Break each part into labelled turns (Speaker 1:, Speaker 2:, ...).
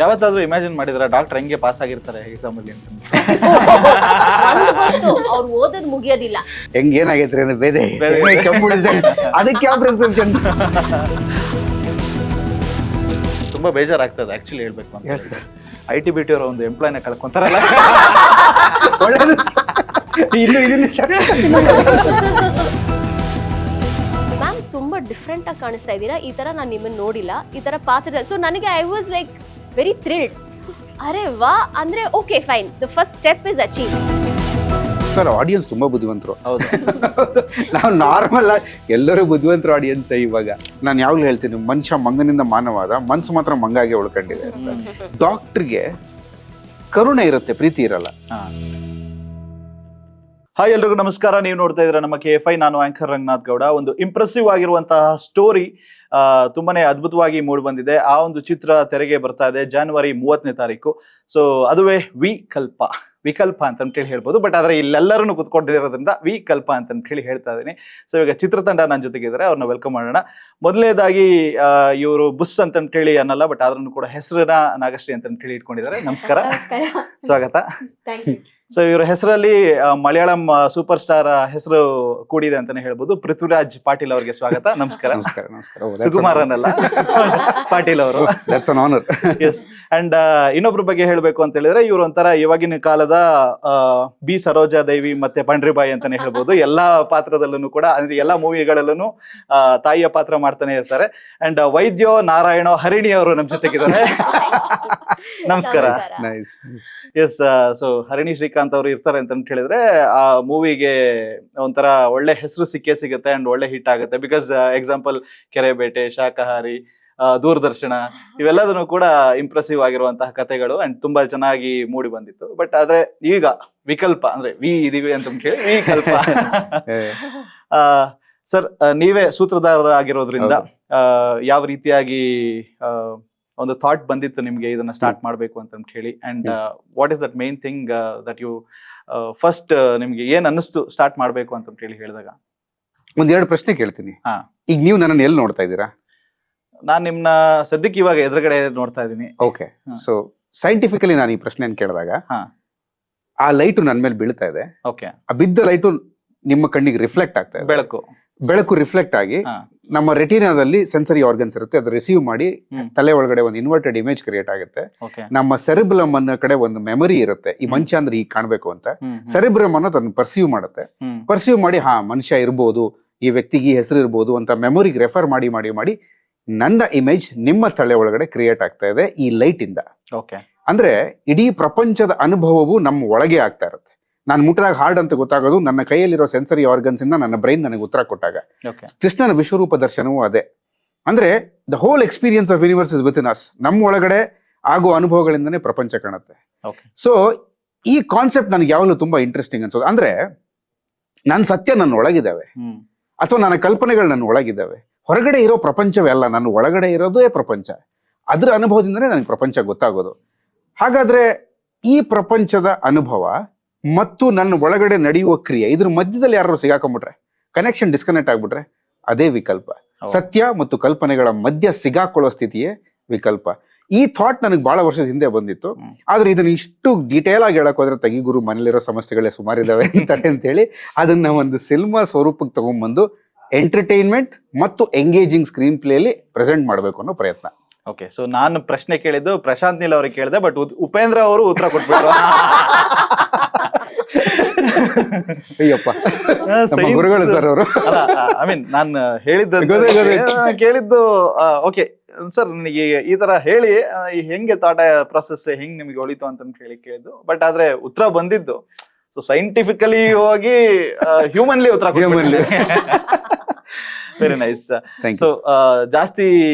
Speaker 1: ಯಾವತ್ತಾದ್ರೂ ಇಮ್ಯಾಜಿನ್ ಮಾಡಿದ್ರ ಡಾಕ್ಟರ್ ಹೆಂಗೆ ಪಾಸ್ ಆಗಿರ್ತಾರೆ ಎಕ್ಸಾಮ್ ಅಲ್ಲಿ ಅಂತ?
Speaker 2: ಅವ್ರು ಓದೋದ್ ಮುಗಿಯೋದಿಲ್ಲ.
Speaker 3: ಹೆಂಗ್ ಏನಾಗೈತ್ರಿ ಅಂದ್ರೆ ಬೇದೆ ಅದಕ್ಕೆ ಯಾವ ಪ್ರಿಸ್ಕ್ರಿಪ್ಷನ್?
Speaker 1: ತುಂಬಾ ಬೇಜಾರಾಗ್ತದೆ ಆಕ್ಚುಲಿ ಹೇಳ್ಬೇಕು ಅಂತ. IT-BT ಅವರ ಒಂದು ಎಂಪ್ಲಾಯ್ನ ಕಳ್ಕೊಂತಾರಲ್ಲ.
Speaker 3: ಒಳ್ಳೇದು. ಇನ್ನು ಇದನ್ನ
Speaker 2: ಮ್ಯಾಮ್ ತುಂಬಾ ಡಿಫ್ರೆಂಟ್ ಆಗಿ ಕಾಣಿಸ್ತಾ ಇದ್ದೀರಾ. ಈ ತರ ನಾನು ನಿಮ್ಮನ್ನ ನೋಡಿಲ್ಲ ಈ ತರ ಪಾತ್ರದಲ್ಲಿ. ಸೊ ನನಗೆ I was like very thrilled. ಅರೆ ವಾ, ಅಂದ್ರೆ okay fine, the first step is achieve.
Speaker 3: Sir audience ತುಂಬಾ ಬುದ್ಧಿವಂತರು.
Speaker 1: ಹೌದು,
Speaker 3: ನಾವು ನಾರ್ಮಲ್ ಎಲ್ಲರೂ ಬುದ್ಧಿವಂತರು ಆಡಿಯನ್ಸ್. ಇವಾಗ ನಾನು ಯಾವಾಗಲೂ ಹೇಳ್ತೀನಿ, ಮನುಷ್ಯ ಮಂಗನಿಂದ ಮಾನವಾದ, ಮನ್ಸು ಮಾತ್ರ ಮಂಗಾಗೆ ಉಳ್ಕೊಂಡಿದೆ ಅಂತ. ಡಾಕ್ಟರ್ಗೆ ಕರುಣೆ ಇರುತ್ತೆ, ಪ್ರೀತಿ ಇರಲ್ಲ.
Speaker 1: ಹಾಯ್ ಎಲ್ರಿಗೂ ನಮಸ್ಕಾರ. ನೀವು ನೋಡ್ತಾ ಇದ್ದೀರಾ ನಮ್ಮ KFI. ನಾನು ಆಂಕರ್ ರಂಗನಾಥ್ ಗೌಡ. ಒಂದು ಇಂಪ್ರೆಸಿವ್ ಆಗಿರುವಂತಹ ಸ್ಟೋರಿ ತುಂಬಾನೇ ಅದ್ಭುತವಾಗಿ ಮೂಡಿ ಬಂದಿದೆ. ಆ ಒಂದು ಚಿತ್ರ ತೆರೆಗೆ ಬರ್ತಾ ಇದೆ ಜನವರಿ 30ನೇ ತಾರೀಕು. ಸೊ ಅದುವೇ ವಿಕಲ್ಪ ಅಂತ ಹೇಳಿ ಹೇಳ್ಬೋದು. ಬಟ್ ಆದ್ರೆ ಇಲ್ಲೆಲ್ಲರೂ ಕುತ್ಕೊಂಡಿರೋದ್ರಿಂದ ವಿಕಲ್ಪ ಅಂತ ಹೇಳಿ ಹೇಳ್ತಾ ಇದ್ದೀನಿ. ಸೊ ಈಗ ಚಿತ್ರತಂಡ ನನ್ನ ಜೊತೆಗಿದ್ದಾರೆ, ಅವ್ರನ್ನ ವೆಲ್ಕಮ್ ಮಾಡೋಣ. ಮೊದಲನೇದಾಗಿ ಇವರು ಬುಸ್ ಅಂತ ಹೇಳಿ ಅನ್ನಲ್ಲ, ಬಟ್ ಆದ್ರೂ ಕೂಡ ಹೆಸರನ್ನ ನಾಗಶ್ರೀ ಅಂತ ಹೇಳಿ ಇಟ್ಕೊಂಡಿದ್ದಾರೆ. ನಮಸ್ಕಾರ, ಸ್ವಾಗತ. ಸೊ ಇವರ ಹೆಸರಲ್ಲಿ ಮಲಯಾಳಂ ಸೂಪರ್ ಸ್ಟಾರ್ ಹೆಸರು ಕೂಡಿದೆ ಅಂತಾನೆ ಹೇಳ್ಬೋದು. ಪೃಥ್ವಿರಾಜ್ ಪಾಟೀಲ್ ಅವರಿಗೆ ಸ್ವಾಗತ. ನಮಸ್ಕಾರ.
Speaker 3: ನಮಸ್ಕಾರ. ನಮಸ್ಕಾರ.
Speaker 1: ಸುಕುಮಾರನ್ ಅಲ್ಲ, ಪಾಟೀಲ್ ಅವರು. ಎಸ್. ಅಂಡ್ ಇನ್ನೊಬ್ರ ಬಗ್ಗೆ ಹೇಳ್ಬೇಕು ಅಂತ ಹೇಳಿದ್ರೆ, ಇವರು ಒಂಥರ ಇವಾಗಿನ ಕಾಲದ ಬಿ ಸರೋಜಾ ದೇವಿ ಮತ್ತೆ ಪಂಡ್ರಿಬಾಯಿ ಅಂತಾನೆ ಹೇಳ್ಬೋದು. ಎಲ್ಲಾ ಪಾತ್ರದಲ್ಲೂ ಕೂಡ, ಅಂದ್ರೆ ಎಲ್ಲಾ ಮೂವಿಗಳಲ್ಲೂ ತಾಯಿಯ ಪಾತ್ರ ಮಾಡ್ತಾನೆ ಇರ್ತಾರೆ. ಅಂಡ್ ವೈದ್ಯೋ ನಾರಾಯಣೋ ಹರಿಣಿ ಅವರು ನಮ್ಮ ಜೊತೆಗಿದ್ದಾರೆ. ನಮಸ್ಕಾರ. ಎಸ್. ಸೊ ಹರಿಣಿ ಶ್ರೀಕಾಂತ್ ಅವರು ಇರ್ತಾರೆ ಅಂತ ಹೇಳಿದ್ರೆ ಆ ಮೂವಿಗೆ ಒಂಥರ ಒಳ್ಳೆ ಹೆಸರು ಸಿಗುತ್ತೆ ಅಂಡ್ ಒಳ್ಳೆ ಹಿಟ್ ಆಗುತ್ತೆ. ಬಿಕಾಸ್ ಎಕ್ಸಾಂಪಲ್ ಕೆರೆಬೇಟೆ, ಶಾಕಾಹಾರಿ, ದೂರದರ್ಶನ, ಇವೆಲ್ಲದನ್ನು ಕೂಡ ಇಂಪ್ರೆಸಿವ್ ಆಗಿರುವಂತಹ ಕಥೆಗಳು ಅಂಡ್ ತುಂಬಾ ಚೆನ್ನಾಗಿ ಮೂಡಿ ಬಂದಿತ್ತು. ಬಟ್ ಆದ್ರೆ ಈಗ ವಿಕಲ್ಪ ಅಂದ್ರೆ ಇದೀವಿ ಅಂತ ಹೇಳಿ ವಿಕಲ್ಪ. ಸರ್, ನೀವೇ ಸೂತ್ರಧಾರ ಆಗಿರೋದ್ರಿಂದ ಯಾವ ರೀತಿಯಾಗಿ ಒಂದು ಥಾಟ್ ಬಂದಿತ್ತು ನಿಮ್ಗೆ ಇದನ್ನ ಸ್ಟಾರ್ಟ್ ಮಾಡ್ಬೇಕು ಅಂತ ಹೇಳಿ? And what is that main thing that you first ನಿಮ್ಗೆ ಏನ್ ಅನ್ನಿಸ್ತು ಸ್ಟಾರ್ಟ್ ಮಾಡ್ಬೇಕು ಅಂತ ಹೇಳಿ ಹೇಳಿದಾಗ?
Speaker 3: ಒಂದೆರಡು ಪ್ರಶ್ನೆ ಕೇಳ್ತೀನಿ. ಈಗ ನೀವು ನನ್ನನ್ನು ಎಲ್ಲಿ ನೋಡ್ತಾ ಇದ್ದೀರಾ?
Speaker 1: ನಾನ್ ನಿಮ್ನ ಸದ್ಯಕ್ಕೆ ಇವಾಗ ಎದುರುಗಡೆ ನೋಡ್ತಾ ಇದ್ದೀನಿ.
Speaker 3: ಓಕೆ. ಸೊ ಸೈಂಟಿಫಿಕಲಿ ನಾನು ಈ ಪ್ರಶ್ನೆಯನ್ನು ಕೇಳಿದಾಗ ಆ ಲೈಟು ನನ್ನ ಮೇಲೆ ಬೀಳ್ತಾ ಇದೆ.
Speaker 1: ಓಕೆ.
Speaker 3: ಆ ಬಿದ್ದ ಲೈಟು ನಿಮ್ಮ ಕಣ್ಣಿಗೆ ರಿಫ್ಲೆಕ್ಟ್ ಆಗ್ತಾ ಇದೆ. ಬೆಳಕು ರಿಫ್ಲೆಕ್ಟ್ ಆಗಿ ನಮ್ಮ ರೆಟಿನಾದಲ್ಲಿ ಸೆನ್ಸರಿ ಆರ್ಗನ್ಸ್ ಇರುತ್ತೆ, ಅದು ರಿಸೀವ್ ಮಾಡಿ ತಲೆ ಒಳಗಡೆ ಒಂದು ಇನ್ವರ್ಟೆಡ್ ಇಮೇಜ್ ಕ್ರಿಯೇಟ್ ಆಗುತ್ತೆ. ನಮ್ಮ ಸೆರೆಬ್ರಮ್ ಅನ್ನೋ ಕಡೆ ಒಂದು ಮೆಮೊರಿ ಇರುತ್ತೆ, ಈ ಮನುಷ್ಯ ಅಂದ್ರೆ ಈಗ ಕಾಣ್ಬೇಕು ಅಂತ. ಸೆರೆಬ್ರಮ್ ಅನ್ನೋದು ಅದನ್ನ ಪರ್ಸೀವ್ ಮಾಡುತ್ತೆ. ಪರ್ಸೀವ್ ಮಾಡಿ ಮನುಷ್ಯ ಇರ್ಬೋದು, ಈ ವ್ಯಕ್ತಿಗೆ ಈ ಹೆಸರು ಇರ್ಬೋದು ಅಂತ ಮೆಮೊರಿಗೆ ರೆಫರ್ ಮಾಡಿ ಮಾಡಿ ಮಾಡಿ ನನ್ನ ಇಮೇಜ್ ನಿಮ್ಮ ತಲೆ ಒಳಗಡೆ ಕ್ರಿಯೇಟ್ ಆಗ್ತಾ ಇದೆ ಈ ಲೈಟ್ ಇಂದ. ಅಂದ್ರೆ ಇಡೀ ಪ್ರಪಂಚದ ಅನುಭವವು ನಮ್ಮ ಒಳಗೆ ಆಗ್ತಾ ಇರುತ್ತೆ. ನಾನು ಮುಟ್ಟಿದಾಗ ಹಾರ್ಡ್ ಅಂತ ಗೊತ್ತಾಗೋದು ನನ್ನ ಕೈಯಲ್ಲಿರೋ ಸೆನ್ಸರಿ ಆರ್ಗನ್ಸ್ ಇಂದ ನನ್ನ ಬ್ರೈನ್ ನನಗೆ ಉತ್ತರ ಕೊಟ್ಟಾಗ. ಕೃಷ್ಣನ ವಿಶ್ವರೂಪ ದರ್ಶನವೂ ಅದೇ. ಅಂದ್ರೆ the whole experience of universe is within us. ನಮ್ಮ ಒಳಗಡೆ ಆಗೋ ಅನುಭವಗಳಿಂದನೇ ಪ್ರಪಂಚ ಕಾಣುತ್ತೆ. ಸೊ ಈ ಕಾನ್ಸೆಪ್ಟ್ ನನಗೆ ಯಾವಾಗಲೂ ತುಂಬಾ ಇಂಟ್ರೆಸ್ಟಿಂಗ್ ಅನ್ಸೋದು. ಅಂದ್ರೆ ನನ್ನ ಸತ್ಯ ನನ್ನ ಒಳಗಿದ್ದಾವೆ, ಅಥವಾ ನನ್ನ ಕಲ್ಪನೆಗಳು ನನ್ನ ಒಳಗಿದ್ದಾವೆ. ಹೊರಗಡೆ ಇರೋ ಪ್ರಪಂಚವೇ ಅಲ್ಲ, ನನ್ನ ಒಳಗಡೆ ಇರೋದೇ ಪ್ರಪಂಚ. ಅದರ ಅನುಭವದಿಂದನೇ ನನಗೆ ಪ್ರಪಂಚ ಗೊತ್ತಾಗೋದು. ಹಾಗಾದ್ರೆ ಈ ಪ್ರಪಂಚದ ಅನುಭವ ಮತ್ತು ನನ್ನ ಒಳಗಡೆ ನಡೆಯುವ ಕ್ರಿಯೆ, ಇದ್ರ ಮಧ್ಯದಲ್ಲಿ ಯಾರು ಸಿಗಾಕೊಂಡ್ಬಿಟ್ರೆ, ಕನೆಕ್ಷನ್ ಡಿಸ್ಕನೆಕ್ಟ್ ಆಗ್ಬಿಟ್ರೆ, ಅದೇ ವಿಕಲ್ಪ. ಸತ್ಯ ಮತ್ತು ಕಲ್ಪನೆಗಳ ಮಧ್ಯ ಸಿಗಾಕೊಳ್ಳೋ ಸ್ಥಿತಿಯೇ ವಿಕಲ್ಪ. ಈ ಥಾಟ್ ನನಗೆ ಬಹಳ ವರ್ಷದ ಹಿಂದೆ ಬಂದಿತ್ತು. ಆದ್ರೆ ಇದನ್ನ ಇಷ್ಟು ಡೀಟೇಲ್ ಆಗಿ ಹೇಳಕ್ ಹೋದ್ರೆ ತಗಿಗುರು ಮನೇಲಿರೋ ಸಮಸ್ಯೆಗಳೇ ಸುಮಾರಿದಾವೆ ಅಂತಾರೆ ಅಂತೇಳಿ ಅದನ್ನ ಒಂದು ಸಿನಿಮಾ ಸ್ವರೂಪಕ್ಕೆ ತಗೊಂಡ್ಬಂದು ಎಂಟರ್ಟೈನ್ಮೆಂಟ್ ಮತ್ತು ಎಂಗೇಜಿಂಗ್ ಸ್ಕ್ರೀನ್ ಪ್ಲೇಲಿ ಪ್ರೆಸೆಂಟ್ ಮಾಡಬೇಕು ಅನ್ನೋ ಪ್ರಯತ್ನ.
Speaker 1: ಓಕೆ. ಸೊ ನಾನು ಪ್ರಶ್ನೆ ಕೇಳಿದ್ದು ಪ್ರಶಾಂತ್ ನೀಲ್ ಅವ್ರಿಗೆ ಕೇಳಿದೆ, ಬಟ್ ಉಪೇಂದ್ರ ಅವರು ಉತ್ತರ ಕೊಟ್ಬಿಟ್ರು.
Speaker 3: ಅಯ್ಯಪ್ಪ, ಗುರುಗಳು ಸರ್ ಅವರು.
Speaker 1: ಐ ಮೀನ್ ನಾನು ಕೇಳಿದ್ದು ಓಕೆ ಸರ್, ನನಗೆ ಈ ತರ ಹೇಳಿ ಹೆಂಗೆ ಥಾಟ್ ಪ್ರೊಸೆಸ್ ಹೆಂಗ್ ನಿಮ್ಗೆ ಹೊಳಿತು ಅಂತ ಹೇಳಿ ಕೇಳಿದ್ದು. ಬಟ್ ಆದ್ರೆ ಉತ್ತರ ಬಂದಿದ್ದು ಸೊ ಸೈಂಟಿಫಿಕಲಿ ಹೋಗಿ ಹ್ಯೂಮನ್ಲಿ ಉತ್ತರ ಕೊಟ್ಬಿಟ್ರು. Very nice. ಸೊ ಜಾಸ್ತಿ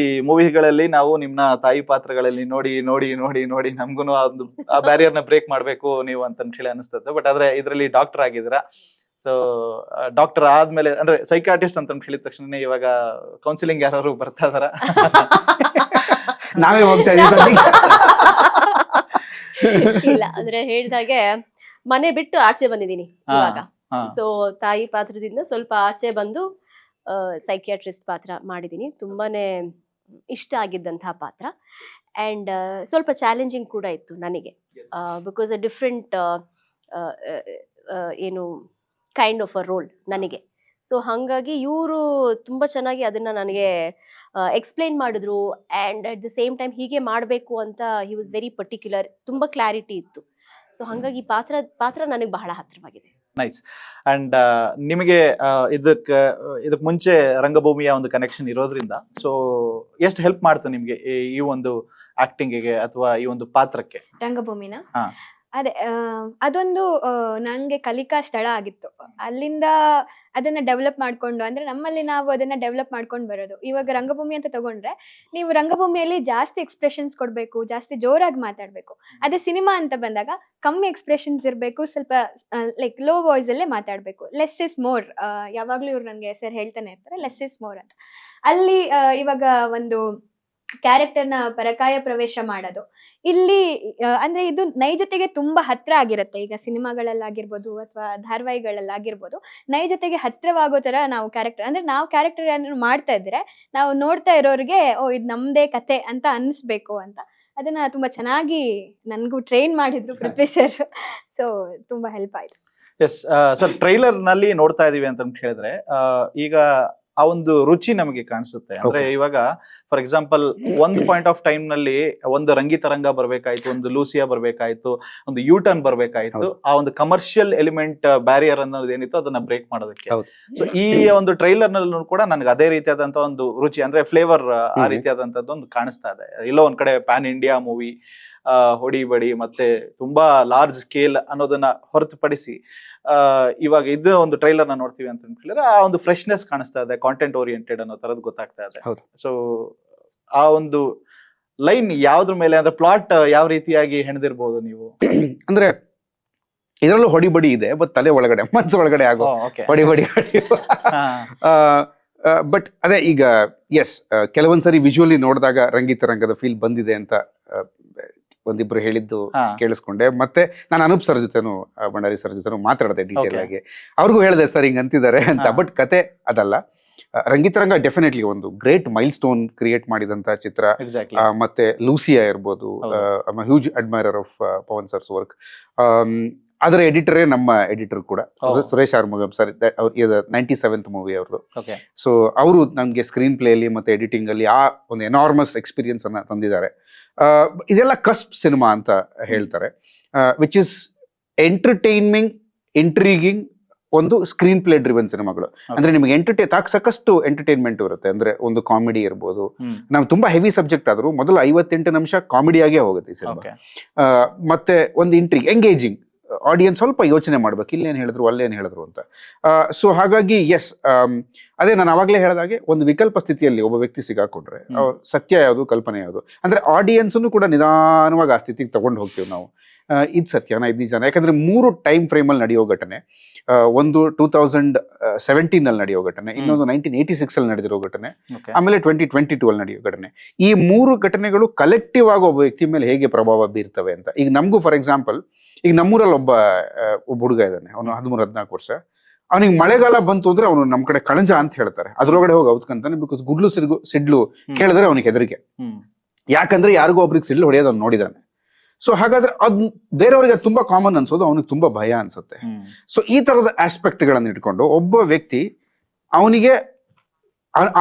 Speaker 1: ಮೂವಿಗಳಲ್ಲಿ ನಾವು ನಿಮ್ನ ತಾಯಿ ಪಾತ್ರಗಳಲ್ಲಿ ನೋಡಿ ನೋಡಿ ನೋಡಿ ನೋಡಿ ನಮ್ಗೂ ಆ ಬ್ಯಾರಿಯರ್ ನ ಬ್ರೇಕ್ ಮಾಡ್ಬೇಕು ನೀವು ಅಂತ ಹೇಳಿ ಅನಿಸ್ತದೆ. ಬಟ್ ಆದ್ರೆ ಇದರಲ್ಲಿ ಡಾಕ್ಟರ್ ಆಗಿದ್ದೀರಾ. ಸೊ ಡಾಕ್ಟರ್ ಆದ್ಮೇಲೆ ಅಂದ್ರೆ ಸೈಕಾಟಿಸ್ಟ್ ಅಂತ ಹೇಳಿದ ತಕ್ಷಣ ಇವಾಗ ಕೌನ್ಸಿಲಿಂಗ್ ಯಾರು ಬರ್ತಾ ಇದಾರ?
Speaker 3: ನಾವೇ ಹೋಗ್ತಾ ಇದೀವಿ.
Speaker 2: ಇಲ್ಲ ಅಂದ್ರೆ ಹೇಳಿದಾಗೆ ಮನೆ ಬಿಟ್ಟು ಆಚೆ ಬಂದಿದ್ದೀನಿ ಇವಾಗ. ಸೊ ತಾಯಿ ಪಾತ್ರದಿಂದ ಸ್ವಲ್ಪ ಆಚೆ ಬಂದು ಸೈಕಿಯಾಟ್ರಿಸ್ಟ್ ಪಾತ್ರ ಮಾಡಿದ್ದೀನಿ. ತುಂಬಾನೇ ಇಷ್ಟ ಆಗಿದ್ದಂತಹ ಪಾತ್ರ. ಆ್ಯಂಡ್ ಸ್ವಲ್ಪ ಚಾಲೆಂಜಿಂಗ್ ಕೂಡ ಇತ್ತು ನನಗೆ, ಬಿಕಾಸ್ ಅ ಡಿಫ್ರೆಂಟ್ ಏನು ಕೈಂಡ್ ಆಫ್ ಅ ರೋಲ್ ನನಗೆ. ಸೊ ಹಾಗಾಗಿ ಇವರು ತುಂಬ ಚೆನ್ನಾಗಿ ಅದನ್ನು ನನಗೆ ಎಕ್ಸ್ಪ್ಲೈನ್ ಮಾಡಿದ್ರು. And at the same time ಹೀಗೆ ಮಾಡಬೇಕು ಅಂತ ಹಿ ವಾಸ್ ವೆರಿ ಪರ್ಟಿಕ್ಯುಲರ್, ತುಂಬ ಕ್ಲಾರಿಟಿ ಇತ್ತು. ಸೊ ಹಾಗಾಗಿ ಪಾತ್ರ ನನಗೆ ಬಹಳ ಹತ್ತಿರವಾಗಿದೆ.
Speaker 1: ನೈಸ್. ಅಂಡ್ ನಿಮಗೆ ಇದಕ್ಕೆ ಮುಂಚೆ ರಂಗಭೂಮಿಯ ಒಂದು ಕನೆಕ್ಷನ್ ಇರೋದ್ರಿಂದ ಸೊ ಎಷ್ಟು ಹೆಲ್ಪ್ ಮಾಡ್ತು ನಿಮ್ಗೆ ಈ ಒಂದು ಆಕ್ಟಿಂಗಿಗೆ ಅಥವಾ ಈ ಒಂದು ಪಾತ್ರಕ್ಕೆ?
Speaker 4: ರಂಗಭೂಮಿನ
Speaker 1: ಹಾ.
Speaker 4: ಅದೇ ಅದೊಂದು ನಂಗೆ ಕಲಿಕಾ ಸ್ಥಳ ಆಗಿತ್ತು. ಅಲ್ಲಿಂದ ಅದನ್ನ ಡೆವಲಪ್ ಮಾಡ್ಕೊಂಡು, ಅಂದ್ರೆ ನಮ್ಮಲ್ಲಿ ನಾವು ಅದನ್ನ ಡೆವಲಪ್ ಮಾಡ್ಕೊಂಡು ಬರೋದು. ಇವಾಗ ರಂಗಭೂಮಿ ಅಂತ ತಗೊಂಡ್ರೆ ನೀವು ರಂಗಭೂಮಿಯಲ್ಲಿ ಜಾಸ್ತಿ ಎಕ್ಸ್ಪ್ರೆಷನ್ಸ್ ಕೊಡ್ಬೇಕು, ಜಾಸ್ತಿ ಜೋರಾಗಿ ಮಾತಾಡ್ಬೇಕು. ಅದೇ ಸಿನಿಮಾ ಅಂತ ಬಂದಾಗ ಕಮ್ಮಿ ಎಕ್ಸ್ಪ್ರೆಷನ್ಸ್ ಇರಬೇಕು, ಸ್ವಲ್ಪ ಲೈಕ್ ಲೋ ವಾಯ್ಸ್ ಅಲ್ಲೇ ಮಾತಾಡ್ಬೇಕು. ಲೆಸ್ ಇಸ್ ಮೋರ್, ಯಾವಾಗ್ಲೂ ಇವ್ರು ನಂಗೆ ಸರ್ ಹೇಳ್ತಾನೆ ಇರ್ತಾರೆ ಲೆಸ್ ಇಸ್ ಮೋರ್ ಅಂತ. ಅಲ್ಲಿ ಇವಾಗ ಒಂದು ಕ್ಯಾರೆಕ್ಟರ್ನ ಪರಕಾಯ ಪ್ರವೇಶ ಮಾಡೋದು ಇಲ್ಲಿ ಅಂದ್ರೆ ಇದು ನೈಜತೆಗೆ ತುಂಬಾ ಹತ್ರ ಆಗಿರುತ್ತೆ. ಈಗ ಸಿನಿಮಾಗಳಲ್ಲಾಗಿರ್ಬೋದು ಅಥವಾ ಧಾರಾವಾಹಿಗಳಲ್ಲಾಗಿರ್ಬೋದು ನೈಜತೆಗೆ ಹತ್ರವಾಗೋ ತರ ನಾವು ಕ್ಯಾರೆಕ್ಟರ್, ಅಂದ್ರೆ ನಾವು ಕ್ಯಾರೆಕ್ಟರ್ ಏನಾದ್ರು ಮಾಡ್ತಾ ಇದ್ರೆ ನಾವು ನೋಡ್ತಾ ಇರೋರಿಗೆ ಓ ಇದು ನಮ್ದೇ ಕತೆ ಅಂತ ಅನ್ಸ್ಬೇಕು ಅಂತ. ಅದನ್ನ ತುಂಬಾ ಚೆನ್ನಾಗಿ ನನ್ಗೂ ಟ್ರೈನ್ ಮಾಡಿದ್ರು ಪೃಥ್ವಿ ಸರ್. ಸೊ ತುಂಬಾ ಹೆಲ್ಪ್ ಆಯ್ತು.
Speaker 1: ಎಸ್ ಸರ್, ಟ್ರೈಲರ್ ನಲ್ಲಿ ನೋಡ್ತಾ ಇದೀವಿ ಅಂತ ಹೇಳಿದ್ರೆ ಈಗ ಆ ಒಂದು ರುಚಿ ನಮಗೆ ಕಾಣಿಸುತ್ತೆ. ಅಂದ್ರೆ ಇವಾಗ ಫಾರ್ ಎಕ್ಸಾಂಪಲ್ ಒಂದು ಪಾಯಿಂಟ್ ಆಫ್ ಟೈಮ್ ನಲ್ಲಿ ಒಂದು ರಂಗಿತರಂಗ ಬರ್ಬೇಕಾಯ್ತು, ಒಂದು ಲೂಸಿಯಾ ಬರ್ಬೇಕಾಯ್ತು, ಒಂದು ಯೂಟರ್ನ್ ಬರ್ಬೇಕಾಯ್ತು. ಆ ಒಂದು ಕಮರ್ಷಿಯಲ್ ಎಲಿಮೆಂಟ್ ಬ್ಯಾರಿಯರ್ ಅನ್ನೋದು ಏನಿತ್ತು ಅದನ್ನ ಬ್ರೇಕ್ ಮಾಡೋದಕ್ಕೆ. ಸೊ ಈ ಒಂದು ಟ್ರೈಲರ್ ನಲ್ಲೂ ಕೂಡ ನನಗೆ ಅದೇ ರೀತಿಯಾದಂತ ಒಂದು ರುಚಿ, ಅಂದ್ರೆ ಫ್ಲೇವರ್ ಆ ರೀತಿಯಾದಂತದ್ದು ಒಂದು ಕಾಣಿಸ್ತಾ ಇದೆ. ಎಲ್ಲೋ ಒಂದ್ ಕಡೆ ಪ್ಯಾನ್ ಇಂಡಿಯಾ ಮೂವಿ, ಹೊಡಿ ಬಡಿ ಮತ್ತೆ ತುಂಬಾ ಲಾರ್ಜ್ ಸ್ಕೇಲ್ ಅನ್ನೋದನ್ನ ಹೊರತುಪಡಿಸಿ ಇವಾಗ ಇದು ಒಂದು ಟ್ರೈಲರ್ ನ ನೋಡ್ತೀವಿ ಅಂತ ಹೇಳಿದ್ರೆ ಆ ಒಂದು ಫ್ರೆಶ್ನೆಸ್ ಕಾಣಿಸ್ತಾ ಇದೆ, ಕಾಂಟೆಂಟ್ ಓರಿಯೆಂಟೆಡ್ ಅನ್ನೋ ತರದ್ ಗೊತ್ತಾಗ್ತಾ ಇದೆ. ಸೊ ಆ ಒಂದು ಲೈನ್ ಯಾವ್ದ್ರ ಮೇಲೆ, ಅಂದ್ರೆ ಪ್ಲಾಟ್ ಯಾವ ರೀತಿಯಾಗಿ ಹೆಣೆದಿರ್ಬೋದು ನೀವು?
Speaker 3: ಅಂದ್ರೆ ಇದರಲ್ಲೂ ಹೊಡಿಬಡಿ ಇದೆ, ಬಟ್ ತಲೆ ಒಳಗಡೆ ಮನ್ಸು ಒಳಗಡೆ ಆಗೋ ಹೊಡಿಬಡಿ. ಬಟ್ ಅದೇ ಈಗ ಎಸ್ ಕೆಲವೊಂದ್ಸರಿ ವಿಜುವಲಿ ನೋಡಿದಾಗ ರಂಗಿತರಂಗದ ಫೀಲ್ ಬಂದಿದೆ ಅಂತ ಒಂದಿಬ್ರು ಹೇಳಿದ್ದು ಕೇಳಿಸ್ಕೊಂಡೆ. ಮತ್ತೆ ನಾನು ಅನೂಪ್ ಸರ್ ಜೊತೆನು, ಭಂಡಾರಿ ಸರ್ ಜೊತೆನು ಮಾತಾಡಿದೆ ಡೀಟೇಲ್ ಆಗಿ. ಅವ್ರಿಗೂ ಹೇಳಿದೆ ಸರ್ ಹಿಂಗ್ ಅಂತಿದ್ದಾರೆ ಅಂತ. ಬಟ್ ಕತೆ ಅದಲ್ಲ. ರಂಗಿತರಂಗ ಡೆಫಿನೆಟ್ಲಿ ಒಂದು ಗ್ರೇಟ್ ಮೈಲ್ ಸ್ಟೋನ್ ಕ್ರಿಯೇಟ್ ಮಾಡಿದಂತ ಚಿತ್ರ. ಮತ್ತೆ ಲೂಸಿಯಾ ಇರ್ಬೋದು, huge admirer of Pavan sir's work. ಅದರ ಎಡಿಟರೇ ನಮ್ಮ ಎಡಿಟರ್ ಕೂಡ, Suresh Arumugam sir. 97th movie ಅವ್ರದ್ದು. ಸೊ ಅವರು ನಮ್ಗೆ ಸ್ಕ್ರೀನ್ ಪ್ಲೇ ಅಲ್ಲಿ ಮತ್ತೆ ಎಡಿಟಿಂಗ್ ಅಲ್ಲಿ ಆ ಒಂದು ಎನಾರ್ಮಸ್ ಎಕ್ಸ್ಪೀರಿಯನ್ಸ್ ಅನ್ನ ತಂದಿದ್ದಾರೆ. ಇದೆಲ್ಲ ಕಸ್ಪ್ ಸಿನಿಮಾ ಅಂತ ಹೇಳ್ತಾರೆ, ವಿಚ್ ಇಸ್ ಎಂಟರ್ಟೈನ್ಮೆಂಟ್, ಇಂಟ್ರೀಗಿಂಗ್, ಒಂದು ಸ್ಕ್ರೀನ್ ಪ್ಲೇ ಡ್ರಿವನ್ ಸಿನಿಮಾಗಳು. ಅಂದ್ರೆ ನಿಮ್ಗೆ ಸಾಕಷ್ಟು ಎಂಟರ್ಟೈನ್ಮೆಂಟ್ ಇರುತ್ತೆ. ಅಂದ್ರೆ ಒಂದು ಕಾಮಿಡಿ ಇರ್ಬೋದು, ನಾವು ತುಂಬಾ ಹೆವಿ ಸಬ್ಜೆಕ್ಟ್ ಆದ್ರೂ ಮೊದಲು 58 ನಿಮಿಷ ಕಾಮಿಡಿಯಾಗೇ ಹೋಗುತ್ತೆ ಈ ಸಿನಿಮಾ. ಮತ್ತೆ ಒಂದು ಇಂಟ್ರೀಗ್, ಎಂಗೇಜಿಂಗ್, ಆಡಿಯನ್ಸ್ ಸ್ವಲ್ಪ ಯೋಚನೆ ಮಾಡ್ಬೇಕು, ಇಲ್ಲೇನ್ ಹೇಳಿದ್ರು ಅಲ್ಲೇನ್ ಹೇಳಿದ್ರು ಅಂತ. ಸೊ ಹಾಗಾಗಿ ಎಸ್, ಅದೇ ನಾನು ಅವಾಗಲೇ ಹೇಳಿದಾಗೆ ಒಂದು ವಿಕಲ್ಪ ಸ್ಥಿತಿಯಲ್ಲಿ ಒಬ್ಬ ವ್ಯಕ್ತಿ ಸಿಗಾಕೊಂಡ್ರೆ ಸತ್ಯ ಯಾವುದು, ಕಲ್ಪನೆ ಯಾವುದು, ಅಂದ್ರೆ ಆಡಿಯನ್ಸ್ನು ಕೂಡ ನಿಧಾನವಾಗಿ ಆ ಸ್ಥಿತಿಗೆ ತಗೊಂಡು ಹೋಗ್ತೀವಿ ನಾವು. ಇದು ಸತ್ಯನಾ, ಇದು ನಿಜಾನ? ಯಾಕಂದ್ರೆ 3 ಟೈಮ್ ಫ್ರೇಮ್ ಅಲ್ಲಿ ನಡೆಯೋ ಘಟನೆ. ಒಂದು 2017 ಅಲ್ಲಿ ನಡೆಯೋ ಘಟನೆ, ಇನ್ನೊಂದು 1986 ಅಲ್ಲಿ ನಡೆದಿರೋ ಘಟನೆ, ಆಮೇಲೆ 2022 ಅಲ್ಲಿ ನಡೆಯೋ ಘಟನೆ. ಈ 3 ಘಟನೆಗಳು ಕಲೆಕ್ಟಿವ್ ಆಗಿ ಒಬ್ಬ ವ್ಯಕ್ತಿ ಮೇಲೆ ಹೇಗೆ ಪ್ರಭಾವ ಬೀರ್ತವೆ ಅಂತ. ಈಗ ನಮಗೂ ಫಾರ್ ಎಕ್ಸಾಂಪಲ್, ಈಗ ನಮ್ಮೂರಲ್ಲಿ ಒಬ್ಬ ಹುಡುಗ ಇದ್ದಾನೆ, ಅವನು 13-14 ವರ್ಷ. ಅವನಿಗೆ ಮಳೆಗಾಲ ಬಂತು ಅಂದ್ರೆ ಅವನು ನಮ್ ಕಡೆ ಕಳಂಜ ಅಂತ ಹೇಳ್ತಾರೆ, ಅದ್ರೊಳಗಡೆ ಹೋಗಿ ಔತ್ಕಂತಾನೆ. ಬಿಕಾಸ್ ಗುಡ್ಲು ಸಿಡ್ಲು ಕೇಳಿದ್ರೆ ಅವನಿಗೆ ಹೆದರಿಕೆ. ಯಾಕಂದ್ರೆ ಯಾರಿಗೋ ಒಬ್ರಿಗೆ ಸಿಡ್ಲು ಹೊಡೆಯೋದು ಅವ್ನು ನೋಡಿದಾನೆ. ಸೊ ಹಾಗಾದ್ರೆ ಅದ್ ಬೇರೆಯವ್ರಿಗೆ ತುಂಬಾ ಕಾಮನ್ ಅನ್ಸೋದು, ಅವನಿಗೆ ತುಂಬಾ ಭಯ ಅನ್ಸುತ್ತೆ. ಸೊ ಈ ತರದ ಆಸ್ಪೆಕ್ಟ್ ಗಳನ್ನ ಇಟ್ಕೊಂಡು ಒಬ್ಬ ವ್ಯಕ್ತಿ ಅವನಿಗೆ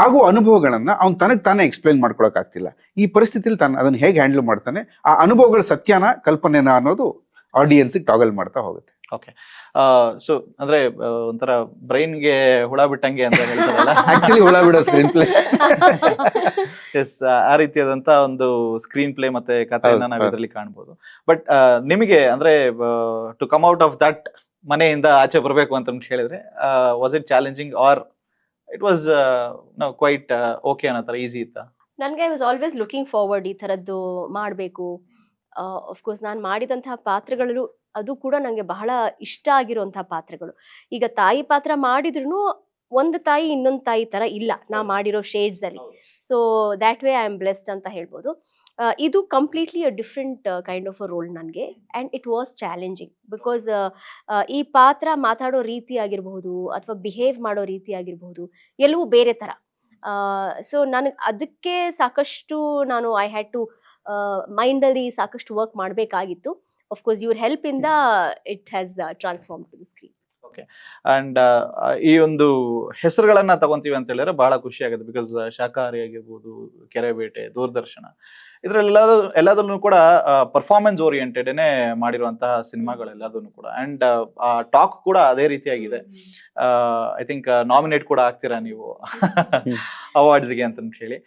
Speaker 3: ಆಗುವ ಅನುಭವಗಳನ್ನ ಅವ್ನು ತನಗ್ ತಾನೇ ಎಕ್ಸ್ಪ್ಲೈನ್ ಮಾಡ್ಕೊಳಕ್ ಆಗ್ತಿಲ್ಲ. ಈ ಪರಿಸ್ಥಿತಿಲಿ ತಾನು ಅದನ್ನ ಹೇಗೆ ಹ್ಯಾಂಡಲ್ ಮಾಡ್ತಾನೆ, ಆ ಅನುಭವಗಳ ಸತ್ಯನ ಕಲ್ಪನೆನ ಅನ್ನೋದು ಆಡಿಯನ್ಸ್ ಟಾಗಲ್ ಮಾಡ್ತಾ ಹೋಗುತ್ತೆ.
Speaker 1: ಓಕೆ. ಸೊ ಅಂದ್ರೆ ಒಂಥರ ಬ್ರೈನ್ಗೆ ಹುಳ ಬಿಟ್ಟಂಗೆ ಅಂತ ಹೇಳ್ತಾರಲ್ಲ,
Speaker 3: ಆಕ್ಚುಲಿ ಹುಳ ಬಿಡೋ ಸ್ಕ್ರೀನ್ ಪ್ಲೇ.
Speaker 1: ಎಸ್, ಆ ರೀತಿಯಾದಂತ ಒಂದು ಸ್ಕ್ರೀನ್ ಪ್ಲೇ ಮತ್ತೆ ಕಥೆಯನ್ನ ನಾವು ಇದರಲ್ಲಿ ಕಾಣ್ಬೋದು. ಬಟ್ ನಿಮಗೆ ಅಂದ್ರೆ to come out of that, ಮನೆಯಿಂದ ಆಚೆ ಬರಬೇಕು ಅಂತ ಹೇಳಿದ್ರೆ, was it challenging or it was quite okay ಅನ್ನೋ ತರ ಈಸಿ ಇತ್ತಾ?
Speaker 2: ನನಗೆ I was always looking forward ಈ ಥರದ್ದು ಮಾಡಬೇಕು. ಅಫ್ಕೋರ್ಸ್ ನಾನು ಮಾಡಿದಂತಹ ಪಾತ್ರಗಳು ಅದು ಕೂಡ ನನಗೆ ಬಹಳ ಇಷ್ಟ ಆಗಿರುವಂತಹ ಪಾತ್ರಗಳು. ಈಗ ತಾಯಿ ಪಾತ್ರ ಮಾಡಿದ್ರು ಒಂದು ತಾಯಿ ಇನ್ನೊಂದು ತಾಯಿ ತರ ಇಲ್ಲ ನಾ ಮಾಡಿರೋ ಶೇಡ್ಸ್ ಅಲ್ಲಿ. So that way I am blessed ಅಂತ ಹೇಳ್ಬೋದು. ಇದು completely a different kind of a role ನನಗೆ. And it was challenging because ಈ ಪಾತ್ರ ಮಾತಾಡೋ ರೀತಿ ಆಗಿರಬಹುದು ಅಥವಾ ಬಿಹೇವ್ ಮಾಡೋ ರೀತಿ ಆಗಿರಬಹುದು ಎಲ್ಲವೂ ಬೇರೆ ಥರ. ಸೊ ನನಗೆ ಅದಕ್ಕೆ ಸಾಕಷ್ಟು ನಾನು ಐ ಹ್ಯಾಡ್ ಟು ಮೈಂಡಲ್ಲಿ ಸಾಕಷ್ಟು ವರ್ಕ್ ಮಾಡಬೇಕಾಗಿತ್ತು. ಅಫ್ಕೋರ್ಸ್ ಇವ್ರ ಹೆಲ್ಪ್ ಇಂದ it has transform to the screen.
Speaker 1: And ಈ ಒಂದು ಹೆಸರುಗಳನ್ನ ತಗೊಂತೀವಿ ಅಂತ ಹೇಳಿದ್ರೆ ಬಹಳ ಖುಷಿ ಆಗುತ್ತೆ. ಬಿಕಾಸ್ ಶಾಕಾಹಾರಿ ಆಗಿರ್ಬೋದು, ಕೆರೆಬೇಟೆ, ದೂರದರ್ಶನ, ಇದ್ರೆಲ್ಲ ಎಲ್ಲದನ್ನು ಕೂಡ ಪರ್ಫಾರ್ಮೆನ್ಸ್ ಓರಿಯೆಂಟೆಡ್ನೇ ಮಾಡಿರುವಂತಹ ಸಿನಿಮಾಗಳೆಲ್ಲದನ್ನು ಕೂಡ. ಅಂಡ್ ಟಾಕ್ ಕೂಡ ಅದೇ ರೀತಿಯಾಗಿದೆ. ಐ ಥಿಂಕ್ ನಾಮಿನೇಟ್ ಕೂಡ ಆಗ್ತೀರಾ ನೀವು ಅವಾರ್ಡ್ಸ್ಗೆ ಅಂತ ಹೇಳಿ.